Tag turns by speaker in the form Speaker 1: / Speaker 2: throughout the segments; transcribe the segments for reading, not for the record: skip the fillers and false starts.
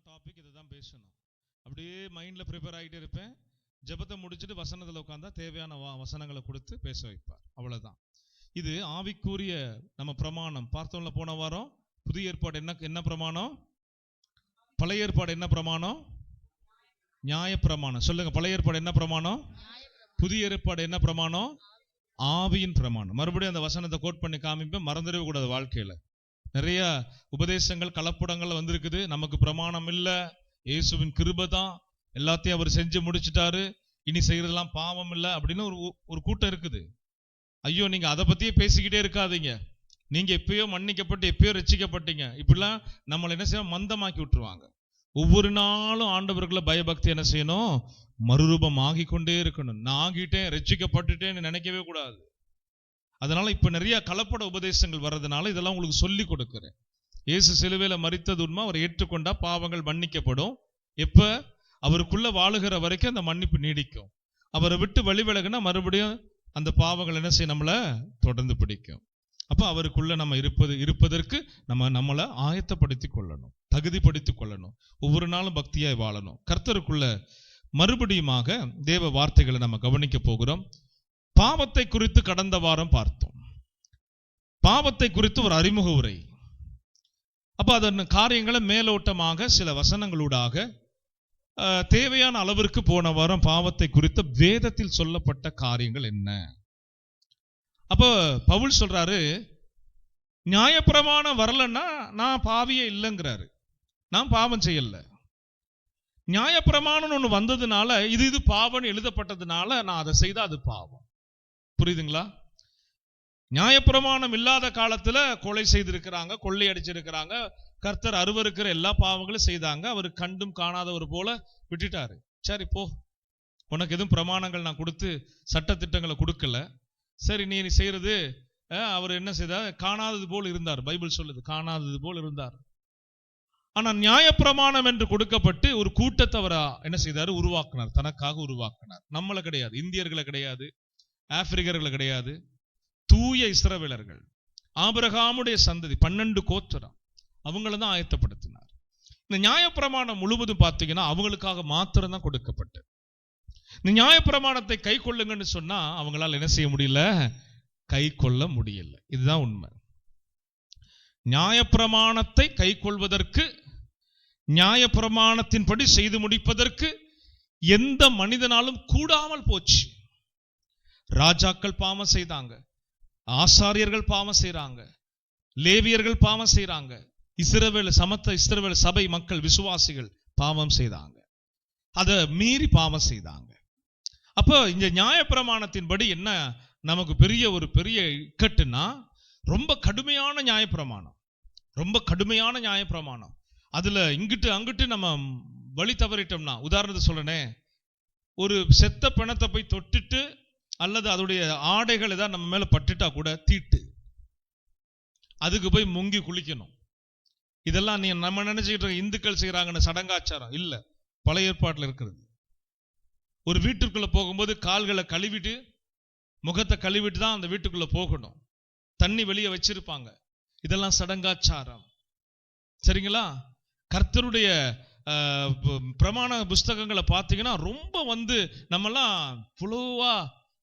Speaker 1: இதுதான் டாபிக், இதை தான் பேசணும். அப்படியே மைண்டில் ப்ரிப்பேர் ஆகிட்டே இருப்பேன். ஜெபத்தை முடிச்சுட்டு வசனத்தில் உட்காந்தா தேவையான வசனங்களை கொடுத்து பேச வைப்பார். அவ்வளோதான். இது ஆவிக்குரிய நம்ம பிரமாணம் பார்த்தோம்ல. போன வாரம் புதிய ஏற்பாடு என்ன பிரமாணம்? பழைய ஏற்பாடு என்ன பிரமாணம்? நியாயப்பிரமாணம். சொல்லுங்க, பழைய ஏற்பாடு என்ன பிரமாணம்? புதிய ஏற்பாடு என்ன பிரமாணம்? ஆவியின் பிரமாணம். மறுபடியும் அந்த வசனத்தை கோட் பண்ணி காமிப்பேன், மறந்துடவே கூடாது. வாழ்க்கையில நிறைய உபதேசங்கள் கலப்படங்கள் வந்திருக்குது. நமக்கு பிரமாணம் இல்லை, இயேசுவின் கிருபை தான், எல்லாத்தையும் அவர் செஞ்சு முடிச்சுட்டாரு, இனி செய்யறதெல்லாம் பாவம் இல்லை அப்படின்னு ஒரு கூட்டம் இருக்குது. ஐயோ, நீங்க அதை பத்தியே பேசிக்கிட்டே இருக்காதீங்க. நீங்க எப்பயோ மன்னிக்கப்பட்டு எப்பயோ ரட்சிக்கப்பட்டீங்க. இப்படிலாம் நம்மளை என்ன செய்ய மந்தமாக்கி விட்டுருவாங்க. ஒவ்வொரு நாளும் ஆண்டவர்களை பயபக்தி என்ன செய்யணும்? மறுரூபம் ஆகி கொண்டே இருக்கணும். நான் ஆகிட்டேன், ரட்சிக்கப்பட்டுட்டேன்னு நினைக்கவே கூடாது. அதனால இப்ப நிறைய கலப்பட உபதேசங்கள் வர்றதுனால இதெல்லாம் உங்களுக்கு சொல்லி கொடுக்கிறேன். இயேசு சிலுவையில மரித்தது உண்மை, அவர் ஏற்றுக்கொண்டா பாவங்கள் மன்னிக்கப்படும். எப்ப? அவருக்குள்ள வாழுகிற வரைக்கும் அந்த மன்னிப்பு நீடிக்கும். அவரை விட்டு வழி விலகுனா மறுபடியும் அந்த பாவங்கள் என்ன செய்ய நம்மளை தொடர்ந்து பிடிக்கும். அப்ப அவருக்குள்ள நம்ம இருப்பதற்கு நம்மளை ஆயத்தப்படுத்தி கொள்ளணும், தகுதிப்படுத்தி கொள்ளணும். ஒவ்வொரு நாளும் பக்தியாய் வாழணும். கர்த்தருக்குள்ள மறுபடியுமாக தேவ வார்த்தைகளை நம்ம கவனிக்க போகிறோம். பாவத்தை குறித்து கடந்த வாரம் பார்த்தோம். பாவத்தை குறித்து ஒரு அறிமுக உரை. அப்ப அதன் காரியங்களை மேலோட்டமாக சில வசனங்களூடாக தேவையான அளவிற்கு போன வாரம் பாவத்தை குறித்த வேதத்தில் சொல்லப்பட்ட காரியங்கள் என்ன. அப்ப பவுல் சொல்றாரு, நியாயப்பிரமாணம் வரலன்னா நான் பாவியே இல்லைங்கிறாரு. நான் பாவம் செய்யல. நியாயப்பிரமாணம் ஒண்ணு வந்ததுனால இது பாவம் எழுதப்பட்டதுனால நான் அதை செய்தா அது பாவம். புரியுதுங்களா? நியாயப்பிரமாணம் இல்லாத காலத்துல கொலை செய்திருக்கிறாங்க, கொள்ளை அடிச்சிருக்கிறாங்க, கர்த்தர் அருவருக்கிற எல்லா பாவங்களும் செய்தாங்க. அவர் கண்டும் காணாதவர் போல விட்டுட்டாரு. சரி போ, உனக்கு எதுவும் பிரமாணங்கள் நான் கொடுத்து சட்ட திட்டங்களை கொடுக்கல, சரி நீ செய்யறது. அவர் என்ன செய்தார்? காணாதது போல் இருந்தார். பைபிள் சொல்லுது, காணாதது போல் இருந்தார். ஆனா நியாயப்பிரமாணம் என்று கொடுக்கப்பட்டு ஒரு கூட்டத்தை அவர் என்ன செய்தார்? உருவாக்கினார், தனக்காக உருவாக்கினார். நம்மளை கிடையாது, இந்தியர்களை கிடையாது, ஆப்பிரிக்கர்களை கிடையாது, தூய இஸ்ரவேலர்கள், ஆபிரகாமுடைய சந்ததி, 12 கோத்திரம், அவங்கள தான் ஆயத்தப்படுத்தினார். இந்த நியாயப்பிரமாணம் முழுவதும் பார்த்தீங்கன்னா அவங்களுக்காக மாத்திரம் தான் கொடுக்கப்பட்டது. இந்த நியாயப்பிரமாணத்தை கை கொள்ளுங்கன்னு சொன்னா அவங்களால என்ன செய்ய முடியல? கை கொள்ள முடியல. இதுதான் உண்மை. நியாயப்பிரமாணத்தை கை கொள்வதற்கு, நியாயப்பிரமாணத்தின்படி செய்து முடிப்பதற்கு எந்த மனிதனாலும் கூடாமல் போச்சு. ராஜாக்கள் பாவம் செய்தாங்க, ஆசாரியர்கள் பாவம் செய்றாங்க, லேவியர்கள் பாவம் செய்றாங்க, இஸ்ரவேல் சபை மக்கள் விசுவாசிகள் பாவம் செய்தாங்க, அதை மீறி பாவம் செய்தாங்க. அப்போ இந்த நியாயப்பிரமாணத்தின்படி என்ன நமக்கு பெரிய இக்கட்டுன்னா, ரொம்ப கடுமையான நியாயப்பிரமாணம், ரொம்ப கடுமையான நியாயப்பிரமாணம். அதுல இங்கிட்டு அங்கிட்டு நம்ம வழி தவறிட்டோம்னா, உதாரணத்தை சொல்றேனே, ஒரு செத்த பிணத்தை போய் தொட்டுட்டு அல்லது அதோடைய ஆடைகள் ஏதாவது நம்ம மேல பட்டுட்டா கூட தீட்டு, அதுக்கு போய் முங்கி குளிக்கணும். இதெல்லாம் நம்ம நினைச்சுக்கிட்டு இருக்க இந்துக்கள் செய்யறாங்கன்னு சடங்காச்சாரம் இல்ல, பழைய ஏற்பாட்டில் இருக்கிறது. ஒரு வீட்டுக்குள்ள போகும்போது கால்களை கழுவிட்டு முகத்தை கழுவிட்டு தான் அந்த வீட்டுக்குள்ள போகணும். தண்ணி வெளியே வச்சிருப்பாங்க. இதெல்லாம் சடங்காச்சாரம். சரிங்களா? கர்த்தருடைய பிரமாண புஸ்தகங்களை பார்த்தீங்கன்னா ரொம்ப நம்மெல்லாம்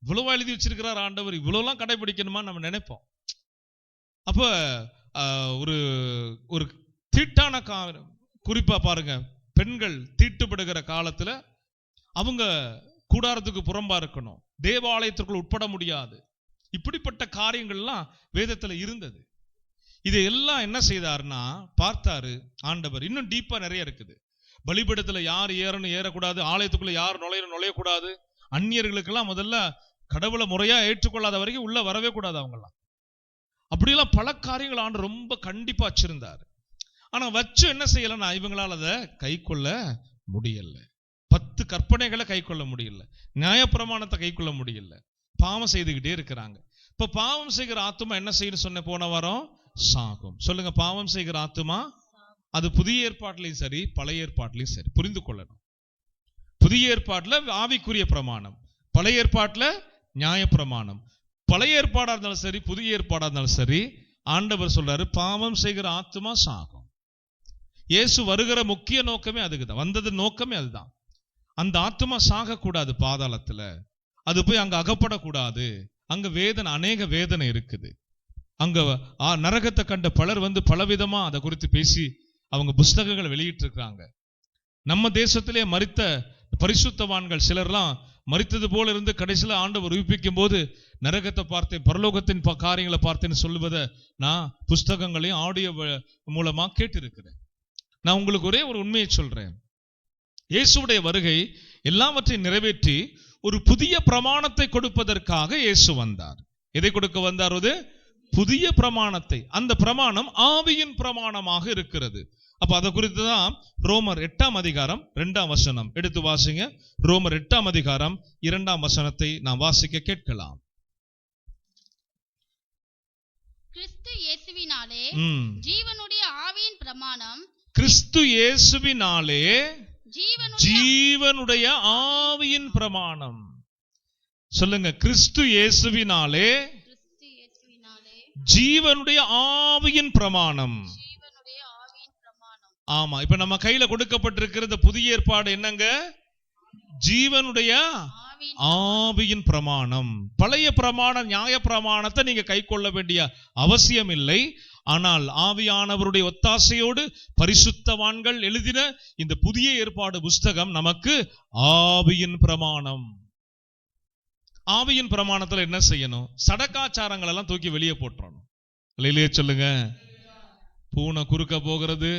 Speaker 1: இவ்வளவா எழுதி வச்சிருக்கிறார் ஆண்டவர், இவ்வளவுலாம் கடைபிடிக்கணுமா நம்ம நினைப்போம். அப்ப ஒரு தீட்டான குறிப்பா பாருங்க, பெண்கள் தீட்டுப்படுகிற காலத்துல அவங்க கூடாரத்துக்கு புறம்பா இருக்கணும், தேவாலயத்திற்குள் உட்பட முடியாது. இப்படிப்பட்ட காரியங்கள்லாம் வேதத்துல இருந்தது. இதையெல்லாம் என்ன செய்தார்னா பார்த்தாரு ஆண்டவர். இன்னும் டீப்பா நிறைய இருக்குது. பலிபீடத்துல யார் ஏறக்கூடாது, ஆலயத்துக்குள்ள யார் நுழையக்கூடாது, அந்நியர்களுக்கெல்லாம் முதல்ல கடவுளை முறையா ஏற்றுக்கொள்ளாத வரைக்கும் உள்ள வரவே கூடாது அவங்கெல்லாம். அப்படியெல்லாம் பல காரியங்கள் ஆண்டு ரொம்ப கண்டிப்பா வச்சிருந்தாரு. ஆனா வச்சு என்ன செய்யலன்னா இவங்களால அதை கை கொள்ள முடியல. 10 கற்பனைகளை கை கொள்ள முடியல, நியாயப்பிரமாணத்தை கை கொள்ள முடியல, பாவம் செய்துகிட்டே இருக்கிறாங்க. இப்ப பாவம் செய்கிற ஆத்துமா என்ன செய்யணும் சொன்ன போன வாரம்? சாகும். சொல்லுங்க, பாவம் செய்கிற ஆத்துமா. அது புதிய ஏற்பாட்டிலையும் சரி பழைய ஏற்பாட்டிலையும் சரி புரிந்து கொள்ளணும். புதிய ஏற்பாட்டுல ஆவிக்குரிய பிரமாணம், பழைய ஏற்பாட்டுல நியாயப்பிரமாணம். பழைய ஏற்பாடா இருந்தாலும் சரி புதிய ஏற்பாடா இருந்தாலும் சரி ஆண்டவர் சொல்றாரு, பாவம் செய்கிற ஆத்துமா சாகும். இயேசு வருகிற முக்கிய நோக்கமே அதுக்குதான், வந்தது நோக்கமே அதுதான். அந்த ஆத்மா சாகக்கூடாது பாதாளத்துல, அது போய் அங்க அகப்படக்கூடாது. அங்க வேதனை, அநேக வேதனை இருக்குது. அங்க நரகத்தை கண்ட பலர் பலவிதமா அதை குறித்து பேசி அவங்க புஸ்தகங்களை வெளியிட்டு இருக்காங்க. நம்ம தேசத்திலே மரித்த பரிசுத்தவான்கள் சிலர்லாம் மரித்தது போல இருந்து கடைசியில் ஆண்டவர் உயிர்ப்பிக்கும் போது நரகத்தை பார்த்தேன், பரலோகத்தின் காரியங்களை பார்த்தேன்னு சொல்லுவதை நான் புஸ்தகங்களையும் ஆடியோ மூலமா கேட்டிருக்கிறேன். நான் உங்களுக்கு ஒரே ஒரு உண்மையை சொல்றேன். இயேசுடைய வருகை எல்லாவற்றையும் நிறைவேற்றி ஒரு புதிய பிரமாணத்தை கொடுப்பதற்காக இயேசு வந்தார். எதை கொடுக்க வந்தார்? ஒரு புதிய பிரமாணத்தை. அந்த பிரமாணம் ஆவியின் பிரமாணமாக இருக்கிறது. அப்ப அதை குறித்து தான் ரோமர் 8ஆம் அதிகாரம் 2ஆம் வசனம் எடுத்து வாசிங்க. ரோமர் 8ஆம் அதிகாரம் 2ஆம் வசனத்தை நாம் வாசிக்க கேட்கலாம்.
Speaker 2: கிறிஸ்து இயேசுவினாலே ஜீவனுடைய ஆவியின் பிரமாணம்,
Speaker 1: கிறிஸ்து இயேசுவினாலே ஜீவனுடைய ஆவியின் பிரமாணம். சொல்லுங்க, கிறிஸ்து இயேசுவினாலே ஜீவனுடைய ஆவியின் பிரமாணம். ஆமா, இப்ப நம்ம கையில கொடுக்கப்பட்டிருக்கிற புதிய ஏற்பாடு என்னங்க? ஜீவனுடைய ஆவியின் பிரமாணம். பழைய பிரமாணம், நியாய பிரமாணத்தை நீங்க கை கொள்ள வேண்டிய அவசியம் இல்லை. ஆனால் ஆவியானவருடைய ஒத்தாசையோடு பரிசுத்தவான்கள் எழுதின இந்த புதிய ஏற்பாடு புஸ்தகம் நமக்கு ஆவியின் பிரமாணம். ஆவியின் பிரமாணத்துல என்ன செய்யணும்? சடக்காச்சாரங்கள் எல்லாம் தூக்கி வெளியே போட்டுறணும். இல்லையே சொல்லுங்க. பூனை குறுக்க போகிறது,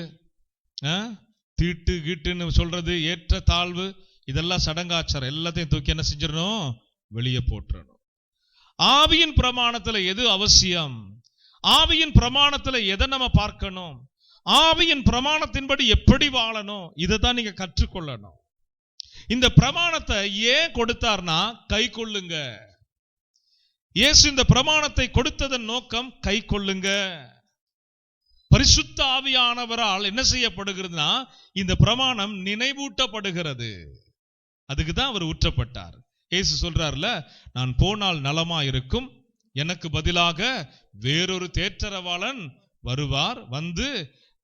Speaker 1: தீட்டு கீட்டுன்னு சொல்றது, ஏற்ற தாழ்வு, இதெல்லாம் சடங்காச்சாரம். எல்லாத்தையும் தூக்கி என்ன செஞ்சிடணும்? வெளியே போட்டுறணும். ஆவியின் பிரமாணத்துல எது அவசியம்? ஆவியின் பிரமாணத்துல எதை நம்ம பார்க்கணும்? ஆவியின் பிரமாணத்தின்படி எப்படி வாழணும்? இதை தான் நீங்க கற்றுக்கொள்ளணும். இந்த பிரமாணத்தை ஏன் கொடுத்தார்னா கை கொள்ளுங்க. இயேசு இந்த பிரமாணத்தை கொடுத்ததன் நோக்கம் கை கொள்ளுங்க. பரிசுத்த ஆவியானவரால் என்ன செய்யப்படுகிறதுனா இந்த பிரமாணம் நினைவூட்டப்படுகிறது. அதுக்கு தான் அவர் ஊற்றப்பட்டார். இயேசு சொல்றார்ல, நான் போனால் நலமா இருக்கும், எனக்கு பதிலாக வேறொரு தேற்றரவாளன் வருவார், வந்து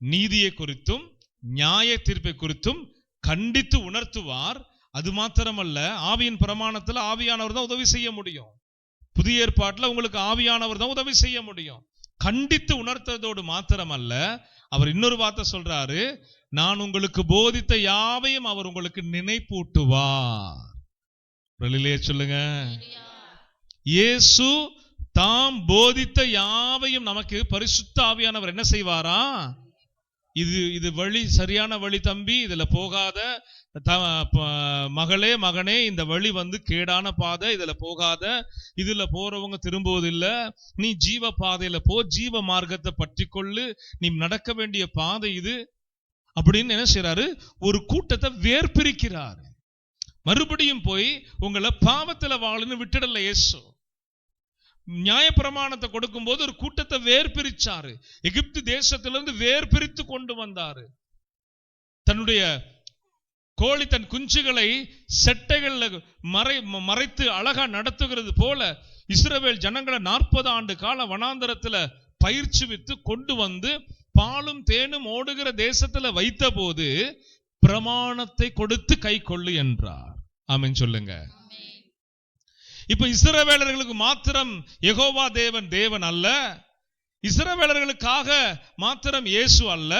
Speaker 1: நீதியை குறித்தும் நியாய தீர்ப்பை குறித்தும் கண்டித்து உணர்த்துவார். அது மாத்திரமல்ல, ஆவியின் பிரமாணத்துல ஆவியானவர் தான் உதவி செய்ய முடியும். புதிய ஏற்பாட்டுல உங்களுக்கு ஆவியானவர் தான் உதவி செய்ய முடியும். கண்டித்து உணர்த்ததோடு மாத்திரமல்ல, அவர் இன்னொரு வார்த்தை சொல்றாரு, நான் உங்களுக்கு போதித்த யாவையும் அவர் உங்களுக்கு நினைப்பூட்டுவார். சொல்லுங்க, இயேசு தாம் போதித்த யாவையும் நமக்கு பரிசுத்த ஆவியானவர் என்ன செய்வாரா? இது வழி, சரியான வழி தம்பி, இதுல போகாத, மகளே மகனே, இந்த வழி கேடான பாதை, இதுல போகாத, இதுல போறவங்க திரும்புவதில்லை, நீ ஜீவ பாதையில போ, ஜீவ மார்க்கத்தை பற்றி கொள்ளு, நீ நடக்க வேண்டிய பாதை இது அப்படின்னு என்ன செய்யறாரு? ஒரு கூட்டத்தை வேர்பிரிக்கிறார். மறுபடியும் போய் உங்களை பாவத்துல வாழுன்னு விட்டுடல இயேசு. நியாயப்பிரமாணத்தை கொடுக்கும் போது ஒரு கூட்டத்தை வேர்பிரிச்சாரு. எகிப்து தேசத்திலிருந்து வேர்பிரித்து கொண்டு வந்தாரு. தன்னுடைய கோழி தன் குஞ்சுகளை செட்டைகள்ல மறைத்து அழகா நடத்துகிறது போல இஸ்ரவேல் ஜனங்களை 40 ஆண்டு கால வனாந்தரத்துல பயிற்சி வித்து கொண்டு வந்து பாலும் தேனும் ஓடுகிற தேசத்துல வைத்த போது பிரமாணத்தை கொடுத்து கை கொள்ளு என்றார். ஆமென் சொல்லுங்க. இப்ப இஸ்ரவேலர்களுக்கு மாத்திரம் யெகோவா தேவன் தேவன் அல்ல, இஸ்ரவேலர்களுக்காக மாத்திரம் இயேசு அல்ல,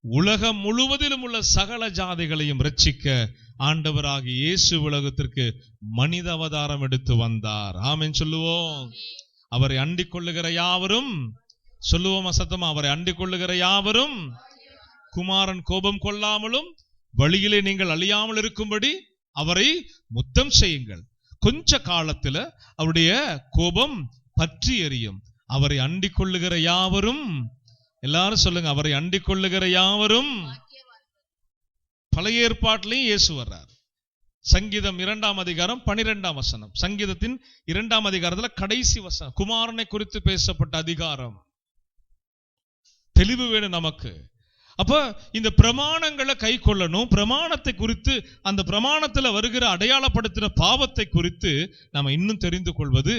Speaker 1: உலகம் முழுவதிலும் உள்ள சகல ஜாதிகளையும் ரட்சிக்க ஆண்டவராகிய இயேசு உலகத்திற்கு மனித அவதாரம் எடுத்து வந்தார். ஆமென் சொல்லுவோம். அவரை அண்டிக் கொள்ளுகிற யாவரும், சொல்லுவோம் சத்தமா, அவரை அண்டிக் கொள்ளுகிற யாவரும் குமாரன் கோபம் கொள்ளாமலும் வழியிலே நீங்கள் அழியாமல் இருக்கும்படி அவரை முத்தம் செய்யுங்கள். கொஞ்ச காலத்துல அவருடைய கோபம் பற்றி எரியும். அவரை அண்டிக் கொள்ளுகிற யாவரும், எல்லாரும் சொல்லுங்க, அவரை அண்டிக் கொள்ளுகிற யாவரும். பழைய ஏற்பாட்டிலையும் இயேசு வர்றார். சங்கீதம் 2ஆம் அதிகாரம் 12ஆம் வசனம், சங்கீதத்தின் 2ஆம் அதிகாரத்துல கடைசி வசனம், குமாரனை குறித்து பேசப்பட்ட அதிகாரம். தெளிவு வேணும் நமக்கு. அப்ப இந்த பிரமாணங்களை கை கொள்ளணும். பிரமாணத்தை குறித்து, அந்த பிரமாணத்துல வருகிற அடையாளப்படுத்துற பாவத்தை குறித்து நம்ம இன்னும் தெரிந்து கொள்வது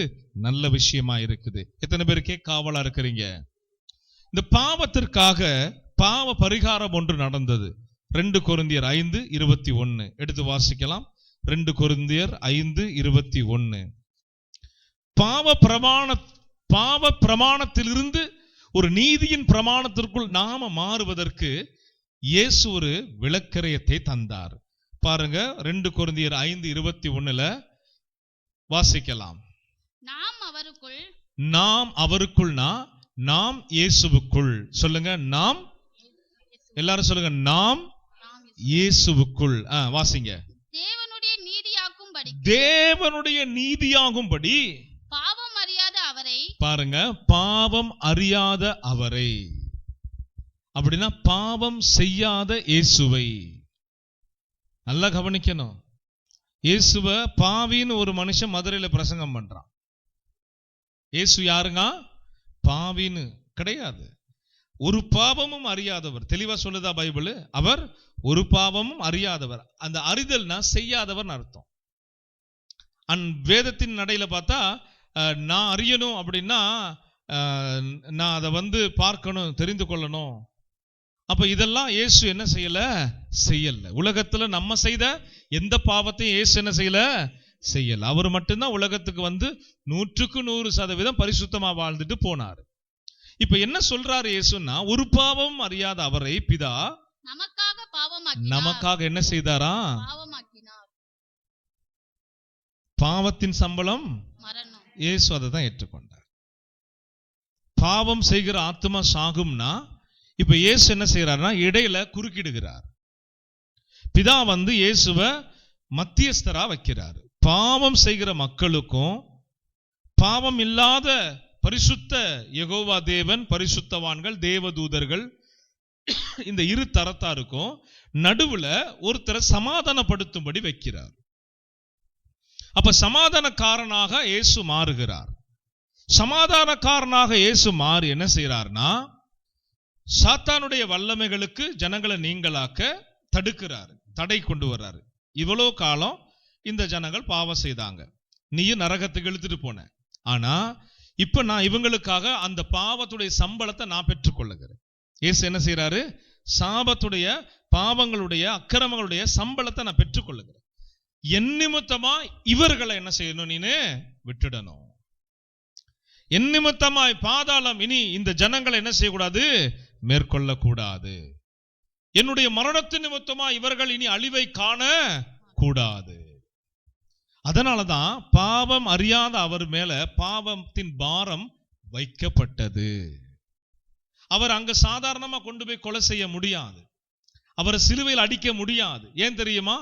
Speaker 1: நல்ல விஷயமா இருக்குது. எத்தனை பேருக்கே காவலா இருக்கிறீங்க? இந்த பாவத்திற்காக பாவ பரிகாரம் ஒன்று நடந்தது. 2 கொரிந்தியர் 5:21 எடுத்து வாசிக்கலாம். 2 கொரிந்தியர் 5:21. பாவ பிரமாணத்திலிருந்து ஒரு நீதியின் பிரமாணத்திற்குள் நாம மாறுவதற்கு இயேசு ஒரு விளக்கரையத்தை தந்தார். பாருங்க, 2 கொரிந்தியர் 5:21 வாசிக்கலாம். நாம் அவருக்குள்னா நாம் இயேசுவுக்குள். சொல்லுங்க, நாம். எல்லாரும் சொல்லுங்க, நாம் இயேசுவுக்குள். வாசிங்க. தேவனுடைய நீதியாகும்படி
Speaker 2: பாவம் அறியாத அவரை.
Speaker 1: பாருங்க, பாவம் அறியாத அவரை அப்படின்னா பாவம் செய்யாத இயேசுவை. நல்லா கவனிக்கணும். இயேசுவ பாவின்னு ஒரு மனுஷன் மதுரையில பிரசங்கம் பண்றான். இயேசு யாருங்க? பாவின்னு கிடையாது. ஒரு பாவமும் அறியாதவர். தெளிவா சொல்லுதா பைபிள்? அவர் ஒரு பாவமும் அறியாதவர். அந்த அறிதல்னா செய்யாதவர் அர்த்தம். வேதத்தின் நடையில பார்த்தா நான் அறியணும் அப்படின்னா நான் அதை பார்க்கணும், தெரிந்து கொள்ளணும். அப்ப இதெல்லாம் இயேசு என்ன செய்யல. உலகத்துல நம்ம செய்த எந்த பாவத்தையும் இயேசு என்ன செய்யல. அவர் மட்டும்தான் உலகத்துக்கு 100% பரிசுத்தமா வாழ்ந்துட்டு போனார். இப்ப என்ன சொல்றாரு இயேசுன்னா, ஒரு பாவம் அறியாத அவரை பிதா நமக்காக என்ன செய்தாரா? பாவத்தின் சம்பளம் மரணம். இயேசு அதை தான் ஏற்றுக்கொண்டார். பாவம் செய்கிற ஆத்மா சாகும்னா இப்ப இயேசு என்ன செய்யறாருன்னா இடையில குறுக்கிடுகிறார். பிதா இயேசுவ மத்தியஸ்தரா வைக்கிறார். பாவம் செய்கிற மக்களுக்கும் பாவம் இல்லாத பரிசுத்த யெகோவா தேவன், பரிசுத்தவான்கள், தேவதூதர்கள், இந்த இரு தரத்தாருக்கும் நடுவுல ஒருத்தரை சமாதானப்படுத்தும்படி வைக்கிறார். அப்ப சமாதானக்காரனாக இயேசு மாறுகிறார். சமாதானக்காரனாக இயேசு மாறி என்ன செய்யறார்னா, சாத்தானுடைய வல்லமைகளுக்கு ஜனங்களை நீங்களாக்க தடுக்கிறார், தடை கொண்டு வர்றாரு. இவ்வளவு காலம் இந்த ஜனங்கள் பாவம் செய்தாங்க, நீயும் நரகத்துக்கு இழுத்துட்டு போன. ஆனா இப்ப நான் இவங்களுக்காக அந்த பாவத்துடைய சம்பளத்தை நான் பெற்றுக்கொள்ளுகிறேன். இயேசு என்ன செய்யறாரு? சாபத்துடைய, பாவங்களுடைய, அக்கிரமங்களுடைய சம்பளத்தை நான் பெற்றுக்கொள்ளுகிறேன். என் நிமித்தமா இவர்களை என்ன செய்யணும்? நீனு விட்டுடணும். என் நிமித்தமாய் பாதாளம் இனி இந்த ஜனங்களை என்ன செய்யக்கூடாது? மேற்கொள்ளக்கூடாது. என்னுடைய மரணத்தின் நிமித்தமா இவர்கள் இனி அழிவை காண கூடாது. அதனாலதான் பாவம் அறியாத அவர் மேல பாவத்தின் பாரம் வைக்கப்பட்டது. அவர் அங்க சாதாரணமா கொண்டு போய் கொலை செய்ய முடியாது, அவரை சிலுவையில் அடிக்க முடியாது. ஏன் தெரியுமா?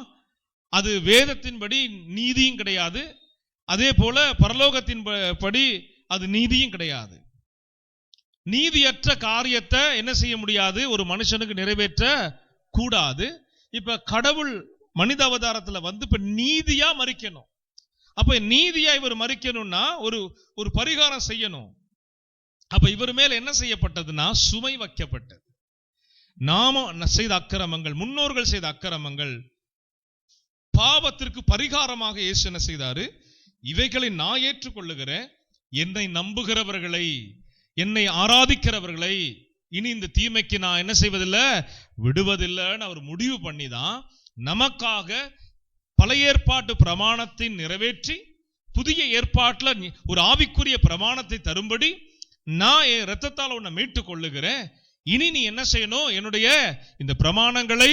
Speaker 1: அது வேதத்தின்படி நீதியும் கிடையாது, அதே போல பரலோகத்தின் படி அது நீதியும் கிடையாது. நீதியற்ற காரியத்தை என்ன செய்ய முடியாது? ஒரு மனுஷனுக்கு நிறைவேற்ற கூடாது. இப்ப கடவுள் மனித அவதாரத்துல இப்ப நீதியா மரிக்கணும். அப்ப நீதியா இவர் மரிக்கணும்னா ஒரு பரிகாரம் செய்யணும். அப்ப இவர் மேல என்ன செய்யப்பட்டதுன்னா சுமை வைக்கப்பட்டது. நாம செய்த அக்கிரமங்கள், முன்னோர்கள் செய்த அக்கிரமங்கள், பாவத்திற்கு பரிகாரமாக இயேசு என்ன செய்தாரு? இவைகளை நான் ஏற்றுக்கொள்ளுகிறேன், என்னை நம்புகிறவர்களை, என்னை ஆராதிக்கிறவர்களை இனி இந்த தீமைக்கு நான் என்ன செய்வதில்லை, விடுவதில்லைன்னு அவர் முடிவு பண்ணிதான் நமக்காக பழைய ஏற்பாட்டு பிரமாணத்தை நிறைவேற்றி புதிய ஏற்பாட்டுல ஒரு ஆவிக்குரிய பிரமாணத்தை தரும்படி நான் என் இரத்தத்தால் உன்னை மீட்டுக் கொள்ளுகிறேன். இனி நீ என்ன செய்யணும்? என்னுடைய இந்த பிரமாணங்களை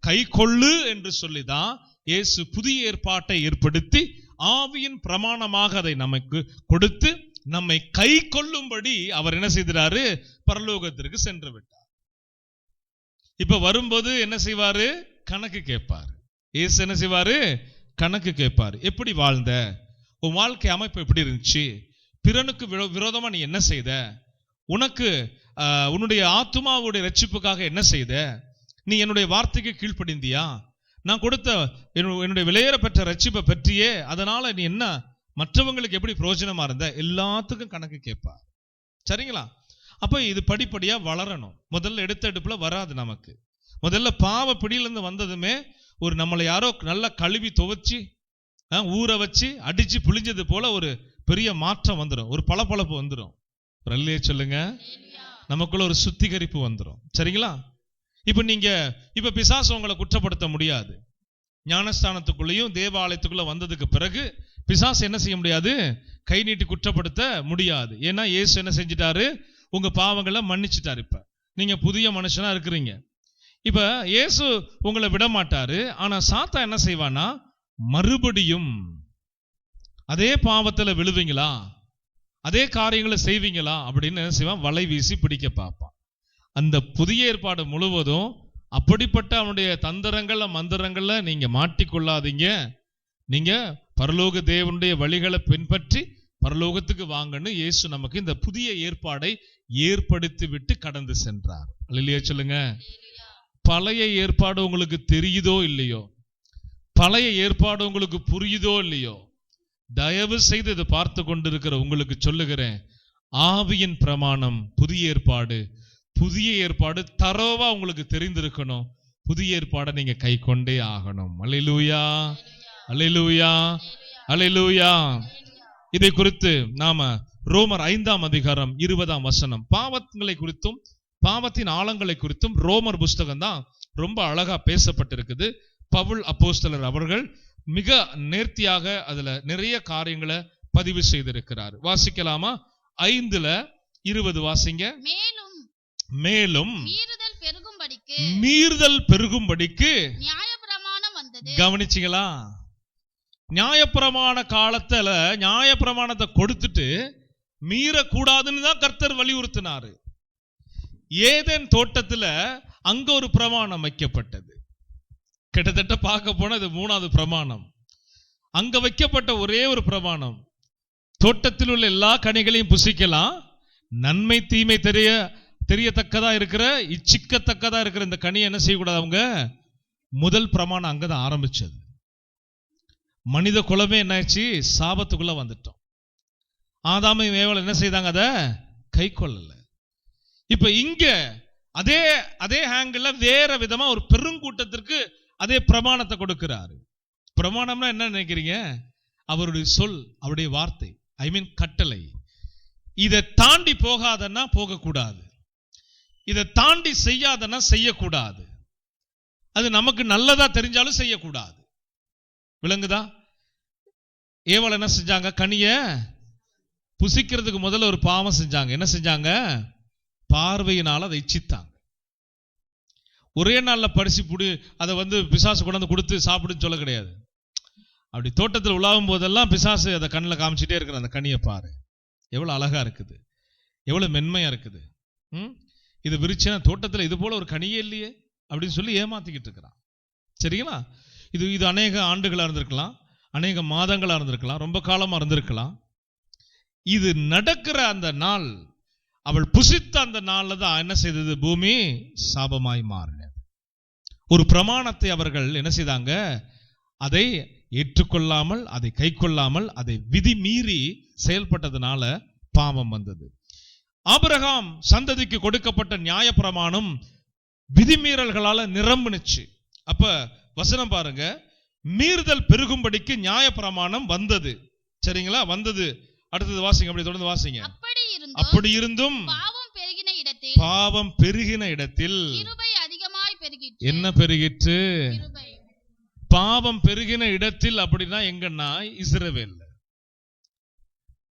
Speaker 1: கை கொள்ளு என்று சொல்லிதான் இயேசு புதிய ஏற்பாட்டை ஏற்படுத்தி ஆவியின் பிரமாணமாக அதை நமக்கு கொடுத்து நம்மை கை கொள்ளும்படி அவர் என்ன செய்தாரு? பரலோகத்திற்கு சென்று விட்டார். இப்ப வரும்போது என்ன செய்வாரு? கணக்கு கேட்பாரு. இயேசு என்ன செய்வாரு? கணக்கு கேட்பாரு. எப்படி வாழ்ந்த? உன் வாழ்க்கை அமைப்பு எப்படி இருந்துச்சு? பிறனுக்கு விரோதமா நீ என்ன செய்த? உனக்கு உன்னுடைய ஆத்துமாவுடைய ரட்சிப்புக்காக என்ன செய்த? நீ என்னுடைய வார்த்தைக்கு கீழ்ப்படிந்தியா? நான் கொடுத்த என்னுடைய விலையேற பெற்ற ரட்சிப்பை பற்றியே, அதனால நீ என்ன மற்றவங்களுக்கு எப்படி பிரயோஜனமா இருந்த? எல்லாத்துக்கும் கணக்கு கேட்பார். சரிங்களா? அப்ப இது படிப்படியா வளரணும். முதல்ல எடுத்த எடுப்புல வராது நமக்கு. முதல்ல பாவ பிடியிலிருந்து வந்ததுமே ஒரு நம்மளை யாரோ நல்லா கழுவி துவைச்சு ஊற வச்சு அடிச்சு புளிஞ்சது போல ஒரு பெரிய மாற்றம் வந்துடும், ஒரு பளபளப்பு வந்துடும். சொல்லுங்க. நமக்குள்ள ஒரு சுத்திகரிப்பு வந்துடும். சரிங்களா? இப்ப பிசாசு உங்களை குற்றப்படுத்த முடியாது. ஞானஸ்தானத்துக்குள்ளேயும் தேவாலயத்துக்குள்ள வந்ததுக்கு பிறகு பிசாசு என்ன செய்ய முடியாது? கை நீட்டி குற்றப்படுத்த முடியாது. ஏன்னா இயேசு என்ன செஞ்சிட்டாரு? உங்க பாவங்களை மன்னிச்சிட்டாரு. இப்ப நீங்க புதிய மனுஷனா இருக்கிறீங்க. இப்ப இயேசு உங்களை விட மாட்டாரு. ஆனா சாத்தா என்ன செய்வானா, மறுபடியும் அதே பாவத்துல விழுவீங்களா, அதே காரியங்களை செய்வீங்களா அப்படின்னு என்ன செய்வான்? வலை வீசி பிடிக்க பார்ப்பான். அந்த புதிய ஏற்பாடு முழுவதும் அப்படிப்பட்ட அவனுடைய தந்திரங்கள்ல மந்திரங்கள்ல நீங்க மாட்டிக்கொள்ளாதீங்க. நீங்க பரலோக தேவனுடைய வழிகளை பின்பற்றி பரலோகத்துக்கு வாங்கன்னு இயேசு நமக்கு இந்த புதிய ஏற்பாடை ஏற்படுத்தி விட்டு கடந்து சென்றார். அல்லேலூயா சொல்லுங்க. பழைய ஏற்பாடு உங்களுக்கு தெரியுதோ இல்லையோ, பழைய ஏற்பாடு உங்களுக்கு புரியுதோ இல்லையோ, தயவு செய்து இதை பார்த்து கொண்டிருக்கிற உங்களுக்கு சொல்லுகிறேன், ஆவியின் பிரமாணம் புதிய ஏற்பாடு தரோவா உங்களுக்கு தெரிந்திருக்கணும். புதிய ஏற்பாடை நீங்க கை கொண்டே ஆகணும். அல்லேலூயா, அல்லேலூயா, அல்லேலூயா. இதை குறித்து நாம ரோமர் 5ஆம் அதிகாரம் 20ஆம் வசனம், பாவங்களை குறித்தும் பாவத்தின் ஆழங்களை குறித்தும் ரோமர் புஸ்தகம் தான் ரொம்ப அழகா பேசப்பட்டிருக்குது. பவுல் அப்போஸ்தலர் அவர்கள் மிக நேர்த்தியாக அதுல நிறைய காரியங்களை பதிவு செய்திருக்கிறார். வாசிக்கலாமா? 5:20 வாசிங்க. மேலும் மீறுதல் பெருகும்படிக்கு
Speaker 2: நியாயப்பிரமாணம் வந்தது.
Speaker 1: கவனிச்சிங்களா? நியாயப்பிரமாண காலத்துல நியாயப்பிரமாணத்தை கொடுத்துட்டு மீறக்கூடாதுன்னு தான் கர்த்தர் வலியுறுத்தினாரு. ஏதேன் தோட்டத்துல அங்க ஒரு பிரமாணம் வைக்கப்பட்டது. கிட்டத்தட்ட பார்க்க போனா இது 3வது பிரமாணம். அங்க வைக்கப்பட்ட ஒரே ஒரு பிரமாணம், தோட்டத்தில் உள்ள எல்லா கனிகளையும் புசிக்கலாம், நன்மை தீமை தெரியத்தக்கதா இருக்கிற இச்சிக்கத்தக்கதா இருக்கிற இந்த கனியை என்ன செய்யக்கூடாது. அவங்க முதல் பிரமாணம் அங்கதான் ஆரம்பிச்சது. மனித குலமே என்னாச்சு? சாபத்துக்குள்ள வந்துட்டோம். ஆதாமும் ஏவாளும் என்ன செய்தாங்க? அதை கை கொள்ளல. இப்ப இங்க அதே ஹேங்கிள் வேற விதமா ஒரு பெருங்கூட்டத்திற்கு அதே பிரமாணத்தை கொடுக்கிறாரு. பிரமாணம்னா என்ன நினைக்கிறீங்க? அவருடைய சொல், அவருடைய வார்த்தை, ஐ மீன் கட்டளை. இதை தாண்டி போகாதன்னா போகக்கூடாது, இதை தாண்டி செய்யாதன்னா செய்யக்கூடாது. அது நமக்கு நல்லதா தெரிஞ்சாலும் செய்யக்கூடாது. விளங்குதா? ஏவாள் என்ன செஞ்சாங்க? கனிய புசிக்கிறதுக்கு முதல்ல ஒரு பாவம் செஞ்சாங்க. என்ன செஞ்சாங்க? பார்வையினால் அதை இச்சித்தாங்க. ஒரே நாள்ல பரிசு புடி அதை பிசாசு கொண்டு கொடுத்து சாப்பிடுன்னு சொல்ல கிடையாது. அப்படி தோட்டத்தில் உலாவும் போதெல்லாம் பிசாசு அதை கண்ணில் காமிச்சிட்டே இருக்கிற அந்த கனியை பாரு, எவ்வளவு அழகா இருக்குது, எவ்வளவு மென்மையா இருக்குது. இது விரிச்சன தோட்டத்தில் இது போல ஒரு கனியே இல்லையே அப்படின்னு சொல்லி ஏமாத்திக்கிட்டு இருக்கிறான். சரிங்களா? இது அநேக ஆண்டுகளா இருந்திருக்கலாம், அநேக மாதங்களா இருந்திருக்கலாம், ரொம்ப காலமா இருந்திருக்கலாம். இது நடக்கிற அந்த நாள், அவள் புசித்த அந்த நாள்ல தான் என்ன செய்தது? பூமி சாபமாய் மாறினது. ஒரு பிரமாணத்தை அவர்கள் என்ன செய்தாங்க? அதை ஏற்றுக்கொள்ளாமல், அதை கை கொள்ளாமல், அதை விதி மீறி செயல்பட்டதுனால பாவம் வந்தது. ஆபிரகாம் சந்ததிக்கு கொடுக்கப்பட்ட நியாயப்பிரமாணம் விதிமீறல்களால நிரம்பினுச்சு. அப்ப வசனம் பாருங்க, மீறுதல் பெருகும்படிக்கு நியாயப்பிரமாணம் வந்தது. சரிங்களா? வந்தது. அடுத்தது வாசிங்க, அப்படி தொடர்ந்து வாசிங்க. அப்படி இருந்தும் பாவம் பெருகின இடத்தில் என்ன பெருகிற்று? பாவம் பெருகின இடத்தில் அப்படின்னா எங்கன்னா இஸ்ரவேல்.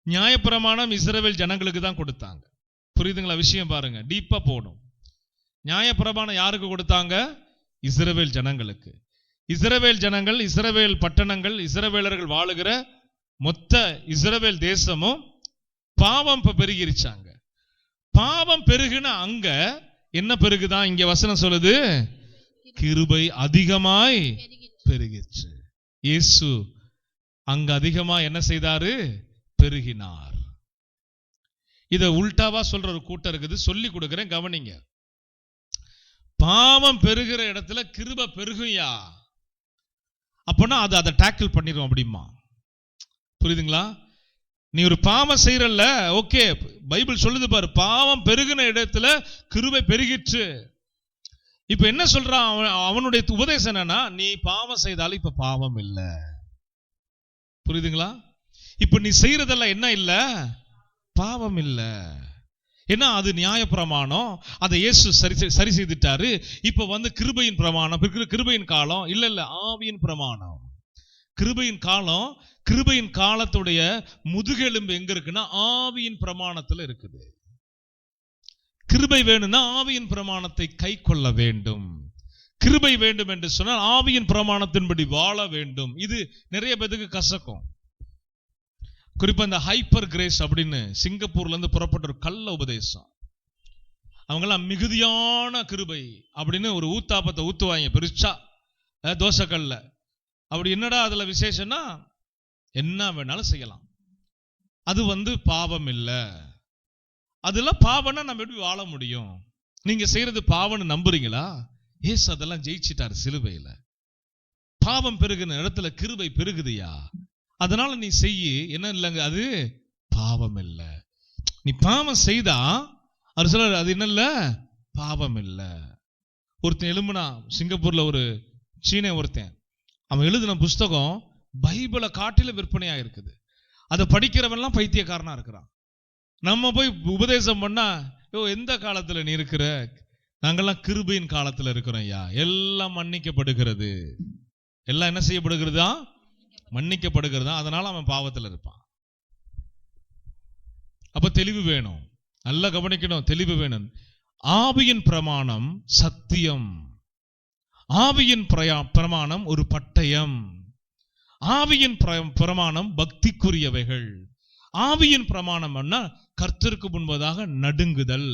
Speaker 1: நியாயப்பிரமாணம் இஸ்ரவேல் ஜனங்களுக்கு தான் கொடுத்தாங்க. புரியுதுங்களா? விஷயம் பாருங்க, டீப்பா போடும். நியாயப்பிரமாணம் யாருக்கு கொடுத்தாங்க? இஸ்ரவேல் ஜனங்களுக்கு. இஸ்ரவேல் ஜனங்கள், இஸ்ரவேல் பட்டணங்கள், இஸ்ரவேலர்கள் வாழுகிற மொத்த இஸ்ரவேல் தேசமும் பாவம் பெருகிருச்சாங்க. பாவம் பெருகுன அங்க என்ன பெருகுதான்? இங்க வசனம் சொல்லுது, கிருபை அதிகமாய் பெருகிச்சு. இயேசு அங்க அதிகமா என்ன செய்தாரு? பெருகினார். இத உல்டாவா சொல்ற ஒரு கூட்டம் இருக்குது, சொல்லி கொடுக்கிறேன், கவனிங்க. பாவம் பெருகிற இடத்துல கிருபை பெருகுயா, அப்பனா அதை டேக்கிள் பண்ணிரும் அப்படிமா. புரியுதுங்களா? நீ ஒரு பாவம் செய்யறல்ல, ஓகே, பைபிள் சொல்லுது பாரு, பாவம் பெருகின இடத்துல கிருபை பெருகிற்று. இப்ப என்ன சொல்றான் அவனுடைய உபதேசம்? என்னன்னா, நீ பாவம் செய்தாலும் இப்ப பாவம் இல்ல. புரியுதுங்களா? இப்ப நீ செய்யறதெல்லாம் என்ன இல்ல? பாவம் இல்ல. ஏன்னா அது நியாயப்பிரமாணம், அதை இயேசு சரி செய்துட்டாரு. இப்ப வந்து கிருபையின் பிரமாணம், கிருபையின் காலம் இல்ல ஆவியின் பிரமாணம். கிருபையின் காலம், கிருபையின் காலத்துடைய முதுகெலும்பு எங்க இருக்குன்னா ஆவியின் பிரமாணத்துல இருக்குது. கிருபை வேணும்னா ஆவியின் பிரமாணத்தை கை கொள்ள வேண்டும். கிருபை வேண்டும் என்று சொன்னால் ஆவியின் பிரமாணத்தின்படி வாழ வேண்டும். இது நிறைய பேருக்கு கசக்கும். குறிப்பா இந்த ஹைப்பர் கிரேஸ் அப்படின்னு சிங்கப்பூர்ல இருந்து புறப்பட்ட ஒரு கள்ள உபதேசம். அவங்கெல்லாம் மிகுதியான கிருபை அப்படின்னு ஒரு ஊத்தாப்பத்தை ஊத்துவாங்க பெருசா தோசைக்கல்ல. அப்படி என்னடா அதுல விசேஷம்னா என்ன வேணாலும் செய்யலாம், அது வந்து பாவம் இல்லை. அதெல்லாம் பாவம்னா நம்ம எப்படி வாழ முடியும்? நீங்க செய்யறது பாவம்னு நம்புறீங்களா? ஏசு அதெல்லாம் ஜெயிச்சிட்டாரு சிலுவையில. பாவம் பெருகுன இடத்துல கிருபை பெருகுதியா, அதனால நீ செய்யி, என்ன இல்லைங்க, அது பாவம் இல்லை. நீ பாவம் செய்தா அது சொல்ல அது என்ன இல்ல, பாவம் இல்லை. ஒருத்தன் எழும்புனா சிங்கப்பூர்ல ஒரு சீன ஒருத்தன், அவன் எழுதின புஸ்தகம் பைபிளை காட்டில விற்பனையா இருக்குது. அதை படிக்கிறவன்லாம் பைத்தியக்காரனா இருக்கிறான். நம்ம போய் உபதேசம் பண்ணா, எந்த காலத்துல நீ இருக்கிற? நாங்கெல்லாம் கிருபையின் காலத்துல இருக்கிறோம் ஐயா, எல்லாம் மன்னிக்கப்படுகிறது. எல்லாம் என்ன செய்யப்படுகிறதா? மன்னிக்கப்படுகிறதா. அதனால அவன் பாவத்துல இருப்பான். அப்ப தெளிவு வேணும், நல்லா கவனிக்கணும், தெளிவு வேணும். ஆவியின் பிரமாணம் சத்தியம், ஆவியின் பிரமாணம் ஒரு பட்டயம், ஆவியின் பிரமாணம் பக்திக்குரியவைகள், ஆவியின் பிரமாணம் கர்த்தருக்கு முன்பதாக நடுங்குதல்.